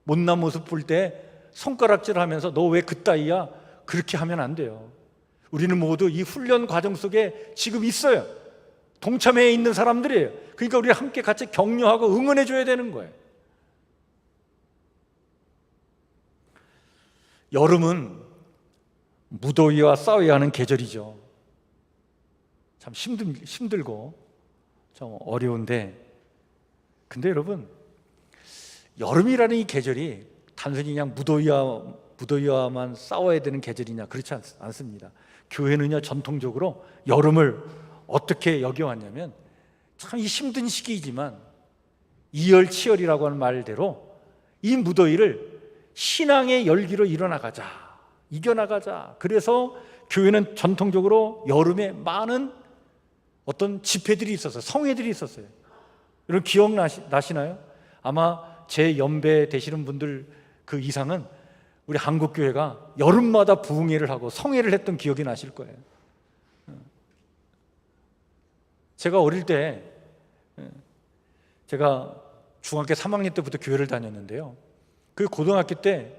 못난 모습 볼 때 손가락질 하면서 너 왜 그따위야? 그렇게 하면 안 돼요. 우리는 모두 이 훈련 과정 속에 지금 있어요. 동참해 있는 사람들이에요. 그러니까 우리 함께 같이 격려하고 응원해 줘야 되는 거예요. 여름은 무더위와 싸워야 하는 계절이죠. 참 힘들고 좀 어려운데, 근데 여러분, 여름이라는 이 계절이 단순히 그냥 무더위와만 싸워야 되는 계절이냐, 그렇지 않습니다. 교회는요 전통적으로 여름을 어떻게 여겨왔냐면 참 이 힘든 시기이지만 이열치열이라고 하는 말대로 이 무더위를 신앙의 열기로 일어나가자, 이겨나가자. 그래서 교회는 전통적으로 여름에 많은 어떤 집회들이 있었어요. 성회들이 있었어요. 여러분 기억나시나요? 아마 제 연배 되시는 분들 그 이상은 우리 한국교회가 여름마다 부흥회를 하고 성회를 했던 기억이 나실 거예요. 제가 어릴 때, 제가 중학교 3학년 때부터 교회를 다녔는데요, 그 고등학교 때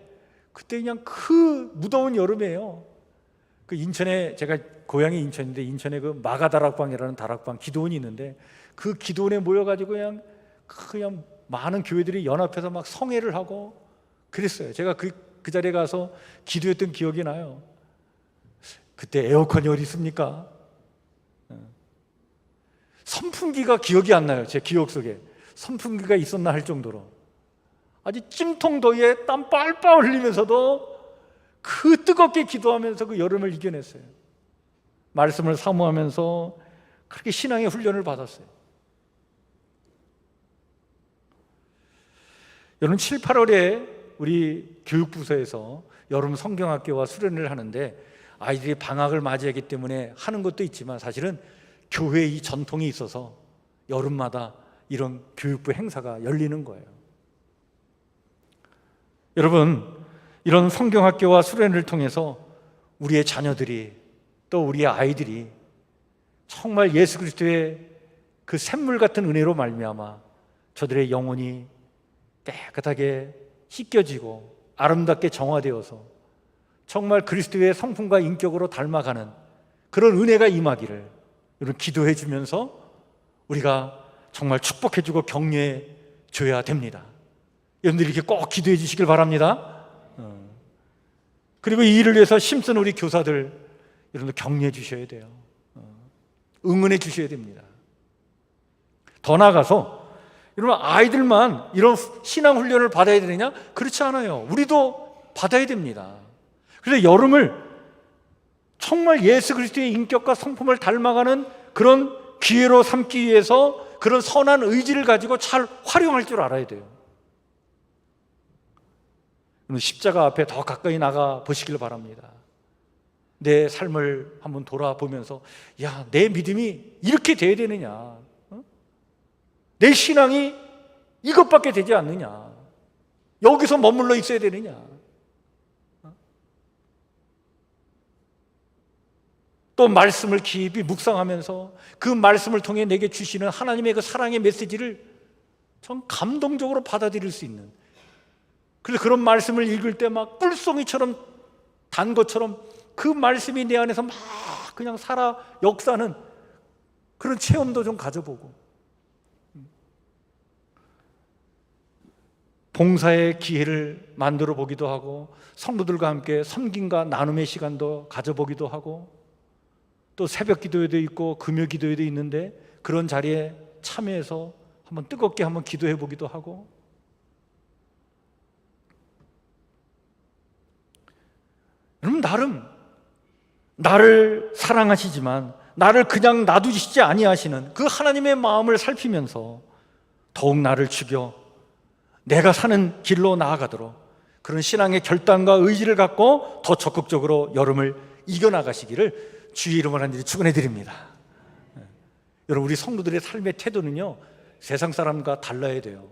그때 그냥 그 무더운 여름이에요. 그 인천에, 제가 고향이 인천인데 인천에 그 마가다락방이라는 다락방 기도원이 있는데 그 기도원에 모여가지고 그냥 많은 교회들이 연합해서 막 성회를 하고 그랬어요. 제가 그 자리에 가서 기도했던 기억이 나요. 그때 에어컨이 어디 있습니까? 선풍기가 기억이 안 나요. 제 기억 속에 선풍기가 있었나 할 정도로 아주 찜통 더위에 땀 빨빨 흘리면서도 그 뜨겁게 기도하면서 그 여름을 이겨냈어요. 말씀을 사모하면서 그렇게 신앙의 훈련을 받았어요. 여러분, 7, 8월에 우리 교육부서에서 여름 성경학교와 수련회를 하는데 아이들이 방학을 맞이하기 때문에 하는 것도 있지만 사실은 교회의 이 전통이 있어서 여름마다 이런 교육부 행사가 열리는 거예요. 여러분, 이런 성경학교와 수련을 통해서 우리의 자녀들이, 또 우리의 아이들이 정말 예수 그리스도의 그 샘물 같은 은혜로 말미암아 저들의 영혼이 깨끗하게 씻겨지고 아름답게 정화되어서 정말 그리스도의 성품과 인격으로 닮아가는 그런 은혜가 임하기를 여러분 기도해 주면서 우리가 정말 축복해 주고 격려해 줘야 됩니다. 여러분들 이렇게 꼭 기도해 주시길 바랍니다. 그리고 이 일을 위해서 힘쓰는 우리 교사들 여러분들 격려해 주셔야 돼요. 응원해 주셔야 됩니다. 더 나아가서 여러분, 아이들만 이런 신앙 훈련을 받아야 되느냐? 그렇지 않아요. 우리도 받아야 됩니다. 그래서 여름을 정말 예수 그리스도의 인격과 성품을 닮아가는 그런 기회로 삼기 위해서 그런 선한 의지를 가지고 잘 활용할 줄 알아야 돼요. 십자가 앞에 더 가까이 나가 보시길 바랍니다. 내 삶을 한번 돌아보면서, 야, 내 믿음이 이렇게 돼야 되느냐? 내 신앙이 이것밖에 되지 않느냐? 여기서 머물러 있어야 되느냐? 또 말씀을 깊이 묵상하면서 그 말씀을 통해 내게 주시는 하나님의 그 사랑의 메시지를 전 감동적으로 받아들일 수 있는, 그래서 그런 말씀을 읽을 때 막 꿀송이처럼 단 것처럼 그 말씀이 내 안에서 막 그냥 살아 역사는 그런 체험도 좀 가져보고, 봉사의 기회를 만들어 보기도 하고, 성도들과 함께 섬김과 나눔의 시간도 가져보기도 하고, 또 새벽 기도회도 있고 금요 기도회도 있는데 그런 자리에 참여해서 한번 뜨겁게 한번 기도해 보기도 하고, 여러분, 나를 사랑하시지만 나를 그냥 놔두시지 아니하시는 그 하나님의 마음을 살피면서 더욱 나를 죽여 내가 사는 길로 나아가도록 그런 신앙의 결단과 의지를 갖고 더 적극적으로 여름을 이겨나가시기를 주의 이름으로 하나님 축원해 드립니다. 여러분, 우리 성도들의 삶의 태도는요, 세상 사람과 달라야 돼요.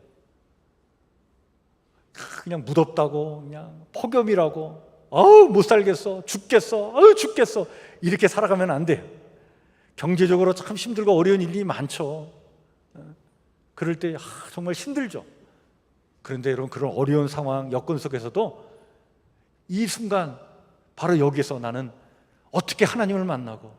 그냥 무덥다고, 그냥 폭염이라고, 못 살겠어, 죽겠어, 죽겠어, 이렇게 살아가면 안 돼요. 경제적으로 참 힘들고 어려운 일이 많죠. 그럴 때 정말 힘들죠. 그런데 여러분, 그런 어려운 상황, 여건 속에서도 이 순간 바로 여기서 나는 어떻게 하나님을 만나고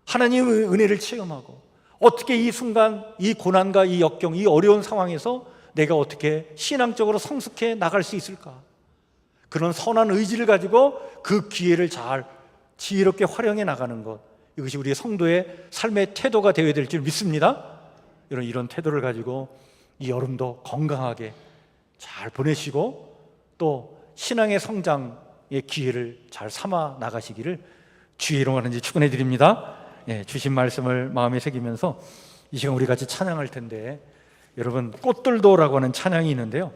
하나님의 은혜를 체험하고, 어떻게 이 순간, 이 고난과 이 역경, 이 어려운 상황에서 내가 어떻게 신앙적으로 성숙해 나갈 수 있을까? 그런 선한 의지를 가지고 그 기회를 잘 지혜롭게 활용해 나가는 것, 이것이 우리의 성도의 삶의 태도가 되어야 될 줄 믿습니다. 이런 태도를 가지고 이 여름도 건강하게 잘 보내시고 또 신앙의 성장의 기회를 잘 삼아 나가시기를 주의 이름으로 하는지 축원해 드립니다. 주신 말씀을 마음에 새기면서 이 시간 우리 같이 찬양할 텐데, 여러분, 꽃들도라고 하는 찬양이 있는데요,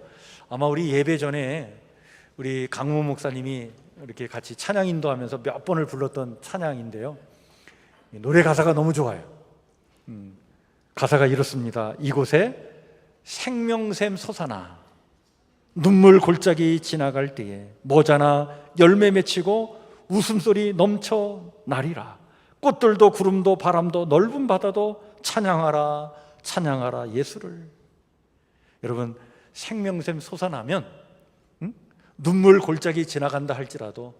아마 우리 예배 전에 우리 강모 목사님이 이렇게 같이 찬양 인도하면서 몇 번을 불렀던 찬양인데요, 노래 가사가 너무 좋아요. 가사가 이렇습니다. 이곳에 생명샘 솟아나 눈물 골짜기 지나갈 때에 모자나 열매 맺히고 웃음소리 넘쳐 나리라. 꽃들도 구름도 바람도 넓은 바다도 찬양하라 찬양하라 예수를. 여러분, 생명샘 솟아나면 눈물 골짜기 지나간다 할지라도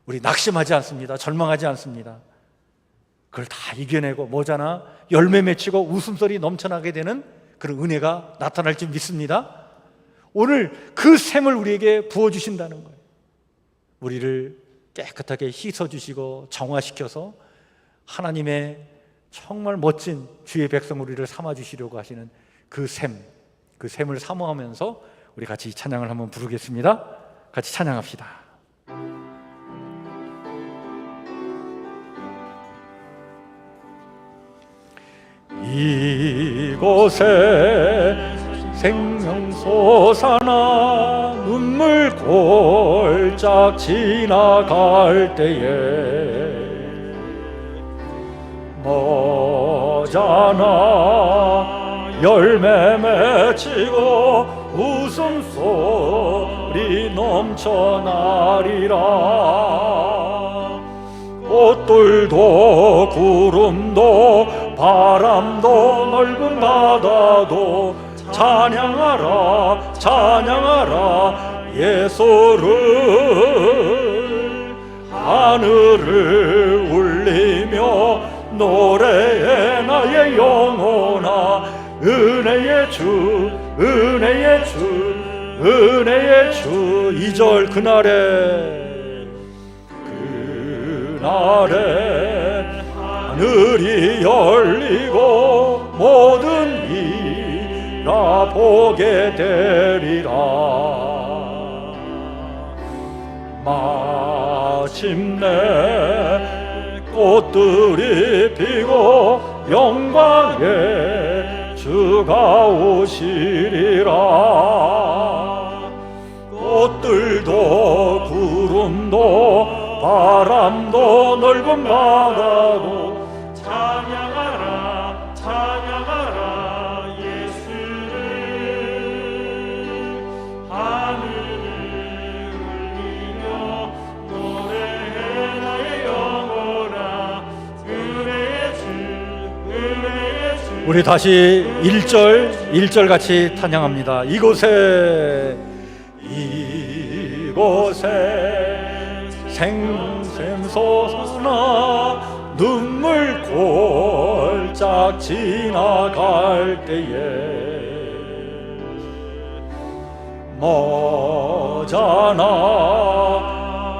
우리 낙심하지 않습니다. 절망하지 않습니다. 그걸 다 이겨내고 모자나 열매 맺히고 웃음소리 넘쳐나게 되는 그런 은혜가 나타날 줄 믿습니다. 오늘 그 샘을 우리에게 부어주신다는 거예요. 우리를 깨끗하게 씻어주시고 정화시켜서 하나님의 정말 멋진 주의 백성 우리를 삼아주시려고 하시는 그 샘을 사모하면서 우리 같이 찬양을 한번 부르겠습니다. 같이 찬양합시다. 이곳에 생명 솟아나 눈물 골짝 지나갈 때에 모자나 열매 맺히고 웃음소리 넘쳐나리라. 꽃들도 구름도 바람도 넓은 바다도 찬양하라 찬양하라 예수를. 하늘을 울리며 노래해 나의 영혼아. 은혜의 주 은혜의 주 은혜의 주. 2절 그날에 하늘이 열리고 모든 이가 보게 되리라. 마침내 꽃들이 피고 영광의 주가 오시리라. 꽃들도 구름도 바람도 넓은 바다도 찬양하라 찬양하라 예수를. 하늘을 울리며 노래해 나의 영혼아. 은혜의 주 은혜의 주. 우리 다시 1절 같이 찬양합니다. 이곳에 생샘솟아나 눈물 골짝 지나갈 때에 머자나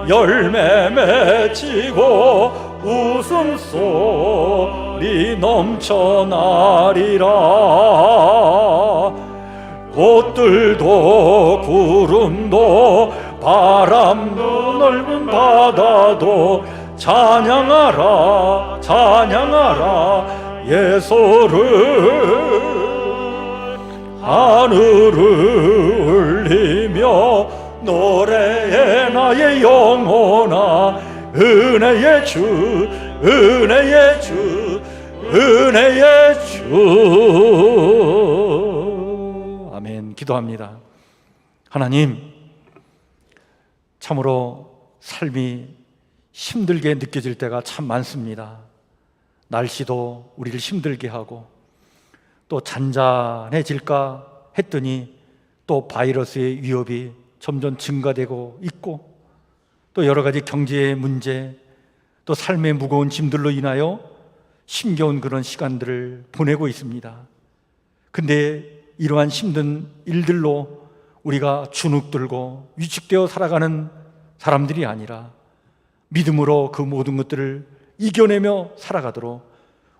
열매 맺히고 웃음소리 넘쳐나리라. 꽃들도 구름도 바람도 넓은 바다도 찬양하라 찬양하라 예수를. 하늘을 울리며 노래해 나의 영혼아. 은혜의 주 은혜의 주 은혜의 주. 아멘. 기도합니다. 하나님, 참으로 삶이 힘들게 느껴질 때가 참 많습니다. 날씨도 우리를 힘들게 하고 또 잔잔해질까 했더니 또 바이러스의 위협이 점점 증가되고 있고 또 여러 가지 경제의 문제 또 삶의 무거운 짐들로 인하여 힘겨운 그런 시간들을 보내고 있습니다. 근데 이러한 힘든 일들로 우리가 주눅들고 위축되어 살아가는 사람들이 아니라 믿음으로 그 모든 것들을 이겨내며 살아가도록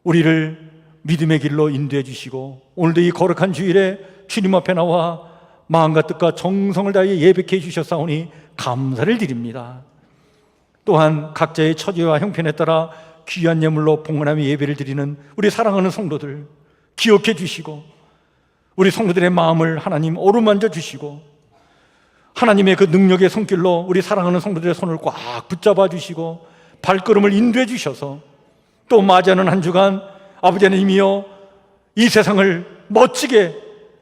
우리를 믿음의 길로 인도해 주시고 오늘도 이 거룩한 주일에 주님 앞에 나와 마음과 뜻과 정성을 다해 예배해 주셨사오니 감사를 드립니다. 또한 각자의 처지와 형편에 따라 귀한 예물로 봉헌하며 예배를 드리는 우리 사랑하는 성도들 기억해 주시고 우리 성도들의 마음을 하나님 어루만져 주시고 하나님의 그 능력의 손길로 우리 사랑하는 성도들의 손을 꽉 붙잡아 주시고 발걸음을 인도해 주셔서 또 맞이하는 한 주간 아버지 하나님이여 이 세상을 멋지게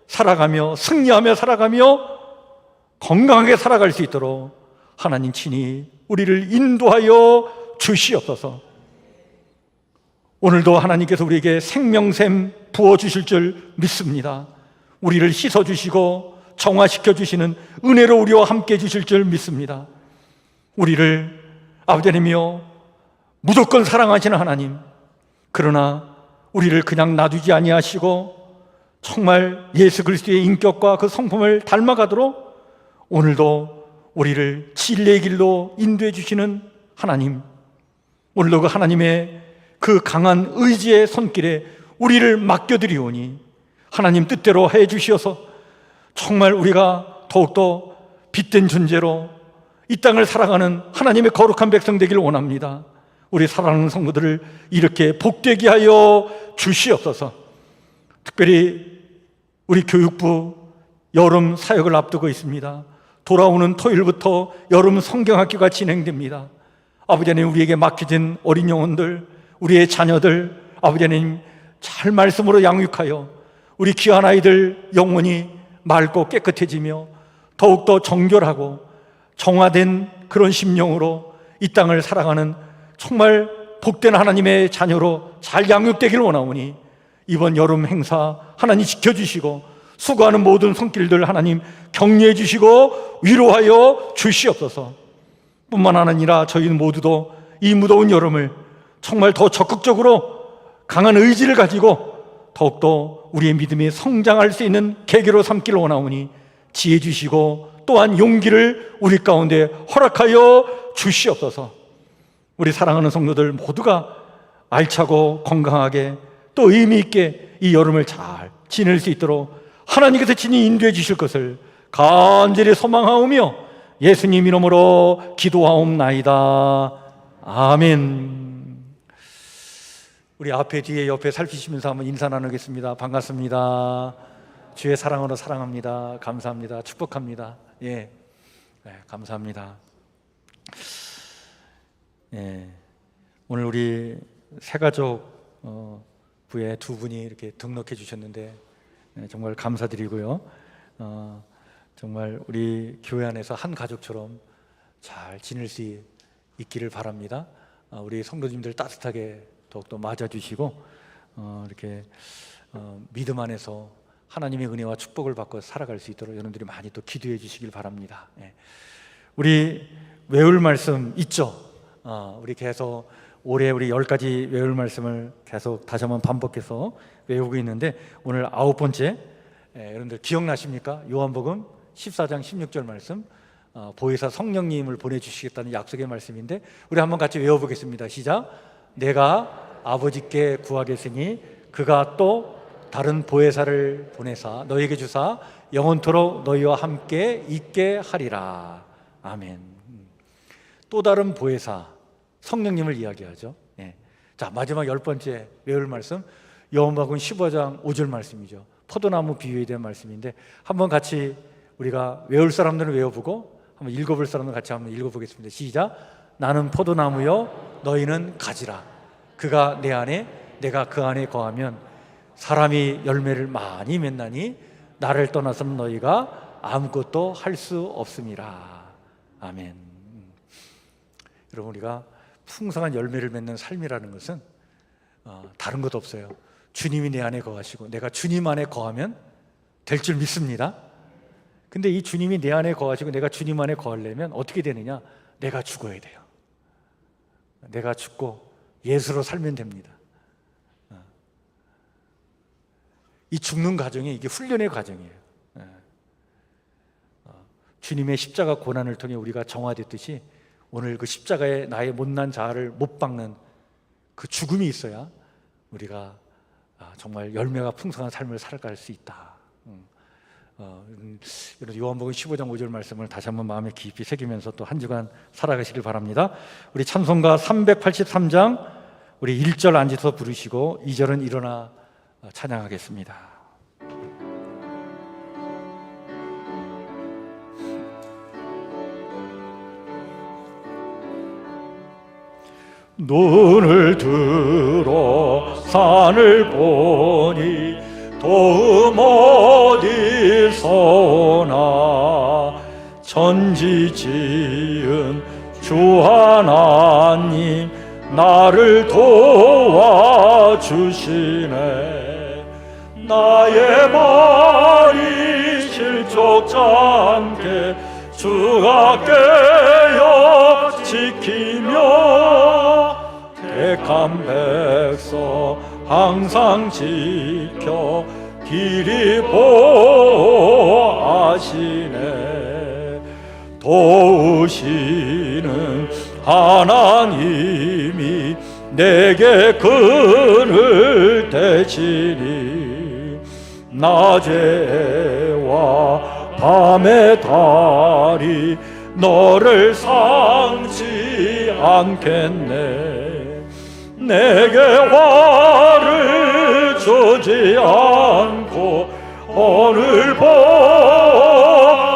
살아가며 승리하며 살아가며 건강하게 살아갈 수 있도록 하나님 친히 우리를 인도하여 주시옵소서. 오늘도 하나님께서 우리에게 생명샘 부어주실 줄 믿습니다. 우리를 씻어주시고 정화시켜주시는 은혜로 우리와 함께 해주실 줄 믿습니다. 우리를 아버지 하나님이여 무조건 사랑하시는 하나님, 그러나 우리를 그냥 놔두지 아니하시고 정말 예수 그리스도의 인격과 그 성품을 닮아가도록 오늘도 우리를 진리의 길로 인도해 주시는 하나님, 오늘도 그 하나님의 그 강한 의지의 손길에 우리를 맡겨드리오니 하나님 뜻대로 해 주시어서 정말 우리가 더욱더 빛된 존재로 이 땅을 살아가는 하나님의 거룩한 백성 되기를 원합니다. 우리 사랑하는 성도들을 이렇게 복되게 하여 주시옵소서. 특별히 우리 교육부 여름 사역을 앞두고 있습니다. 돌아오는 토요일부터 여름 성경학교가 진행됩니다. 아버지 하나님, 우리에게 맡겨진 어린 영혼들, 우리의 자녀들 아버지 하나님 잘 말씀으로 양육하여 우리 귀한 아이들 영혼이 맑고 깨끗해지며 더욱더 정결하고 정화된 그런 심령으로 이 땅을 살아가는 정말 복된 하나님의 자녀로 잘 양육되길 원하오니 이번 여름 행사 하나님 지켜주시고 수고하는 모든 손길들 하나님 격려해 주시고 위로하여 주시옵소서. 뿐만 아니라 저희는 모두도 이 무더운 여름을 정말 더 적극적으로 강한 의지를 가지고 더욱더 우리의 믿음이 성장할 수 있는 계기로 삼기를 원하오니 지혜 주시고 또한 용기를 우리 가운데 허락하여 주시옵소서. 우리 사랑하는 성도들 모두가 알차고 건강하게 또 의미 있게 이 여름을 잘 지낼 수 있도록 하나님께서 친히 인도해 주실 것을 간절히 소망하오며 예수님 이름으로 기도하옵나이다. 아멘. 우리 앞에 뒤에 옆에 살피시면서 한번 인사 나누겠습니다. 반갑습니다. 주의 사랑으로 사랑합니다. 감사합니다. 축복합니다. 예, 네, 감사합니다. 예, 오늘 우리 새가족 부에 두 분이 이렇게 등록해 주셨는데 정말 감사드리고요. 정말 우리 교회 안에서 한 가족처럼 잘 지낼 수 있기를 바랍니다. 우리 성도님들 따뜻하게 더욱더 맞아주시고 이렇게 믿음 안에서 하나님의 은혜와 축복을 받고 살아갈 수 있도록 여러분들이 많이 또 기도해 주시길 바랍니다. 우리 외울 말씀 있죠? 우리 계속 올해 우리 10가지 외울 말씀을 계속 다시 한번 반복해서 외우고 있는데 오늘 9번째, 여러분들 기억나십니까? 요한복음 14장 16절 말씀, 보혜사 성령님을 보내주시겠다는 약속의 말씀인데 우리 한번 같이 외워보겠습니다. 시작. 내가 아버지께 구하겠으니 그가 또 다른 보혜사를 보내사 너희에게 주사 영원토록 너희와 함께 있게 하리라. 아멘. 또 다른 보혜사 성령님을 이야기하죠. 자, 마지막 10번째 외울 말씀, 요한복음 15장 5절 말씀이죠. 포도나무 비유에 대한 말씀인데 한번 같이 우리가 외울 사람들은 외워보고 한번 읽어볼 사람은 같이 한번 읽어보겠습니다. 시작. 나는 포도나무요 너희는 가지라. 그가 내 안에 내가 그 안에 거하면 사람이 열매를 많이 맺나니 나를 떠나서는 너희가 아무것도 할 수 없음이라. 아멘. 여러분, 우리가 풍성한 열매를 맺는 삶이라는 것은 다른 것도 없어요. 주님이 내 안에 거하시고 내가 주님 안에 거하면 될 줄 믿습니다. 근데 이 주님이 내 안에 거하시고 내가 주님 안에 거하려면 어떻게 되느냐? 내가 죽어야 돼요. 내가 죽고 예수로 살면 됩니다. 이 죽는 과정이 이게 훈련의 과정이에요. 주님의 십자가 고난을 통해 우리가 정화됐듯이 오늘 그 십자가에 나의 못난 자아를 못 박는 그 죽음이 있어야 우리가 정말 열매가 풍성한 삶을 살아갈 수 있다. 요한복음 15장 5절 말씀을 다시 한번 마음에 깊이 새기면서 또 한 주간 살아가시길 바랍니다. 우리 찬송가 383장 우리 1절 앉아서 부르시고 2절은 일어나 찬양하겠습니다. 눈을 들어 산을 보니 도움 어디서나 천지 지은 주 하나님 나를 도와주시네. 나의 말이 실족지 않게 주가 깨어 지키며 택한 백성 항상 지켜 길이 보호하시네. 도우시는 하나님이 내게 그늘 대시니 낮에와 밤의 달이 너를 상지 않겠네. 내게 화를 주지 않고 오늘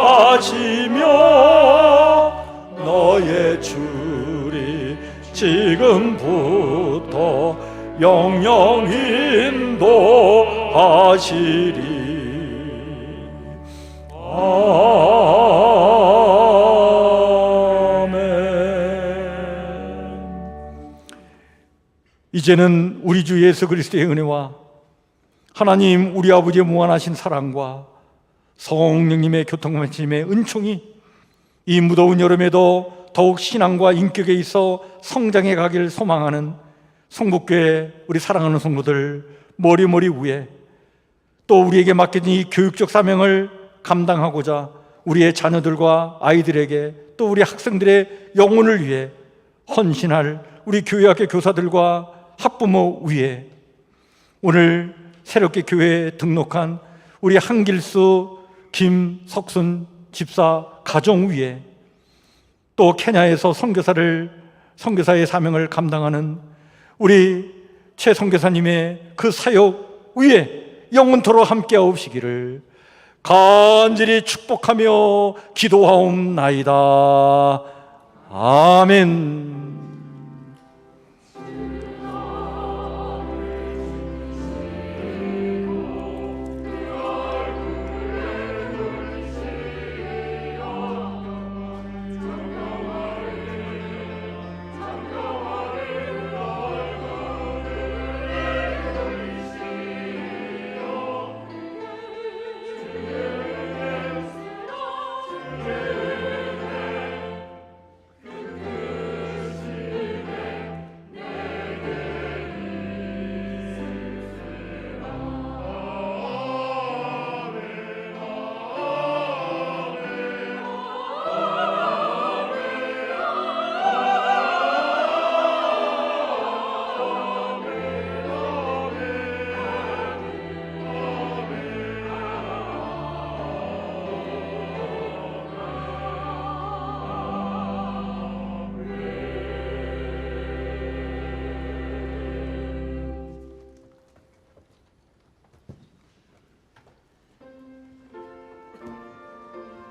보아시며 너의 줄이 지금부터 영영 인도하시리. 아멘. 이제는 우리 주 예수 그리스도의 은혜와 하나님 우리 아버지의 무한하신 사랑과 성령님의 교통만침의 은총이 이 무더운 여름에도 더욱 신앙과 인격에 있어 성장해 가길 소망하는 성북교회 우리 사랑하는 성도들 머리 위에, 또 우리에게 맡겨진 이 교육적 사명을 감당하고자 우리의 자녀들과 아이들에게, 또 우리 학생들의 영혼을 위해 헌신할 우리 교회학교 교사들과 학부모 위에, 오늘 새롭게 교회에 등록한 우리 한길수, 김석순 집사 가정 위에, 또 케냐에서 선교사의 사명을 감당하는 우리 최 선교사님의 그 사역 위에 영원토록 함께하옵시기를 간절히 축복하며 기도하옵나이다. 아멘. Yeah.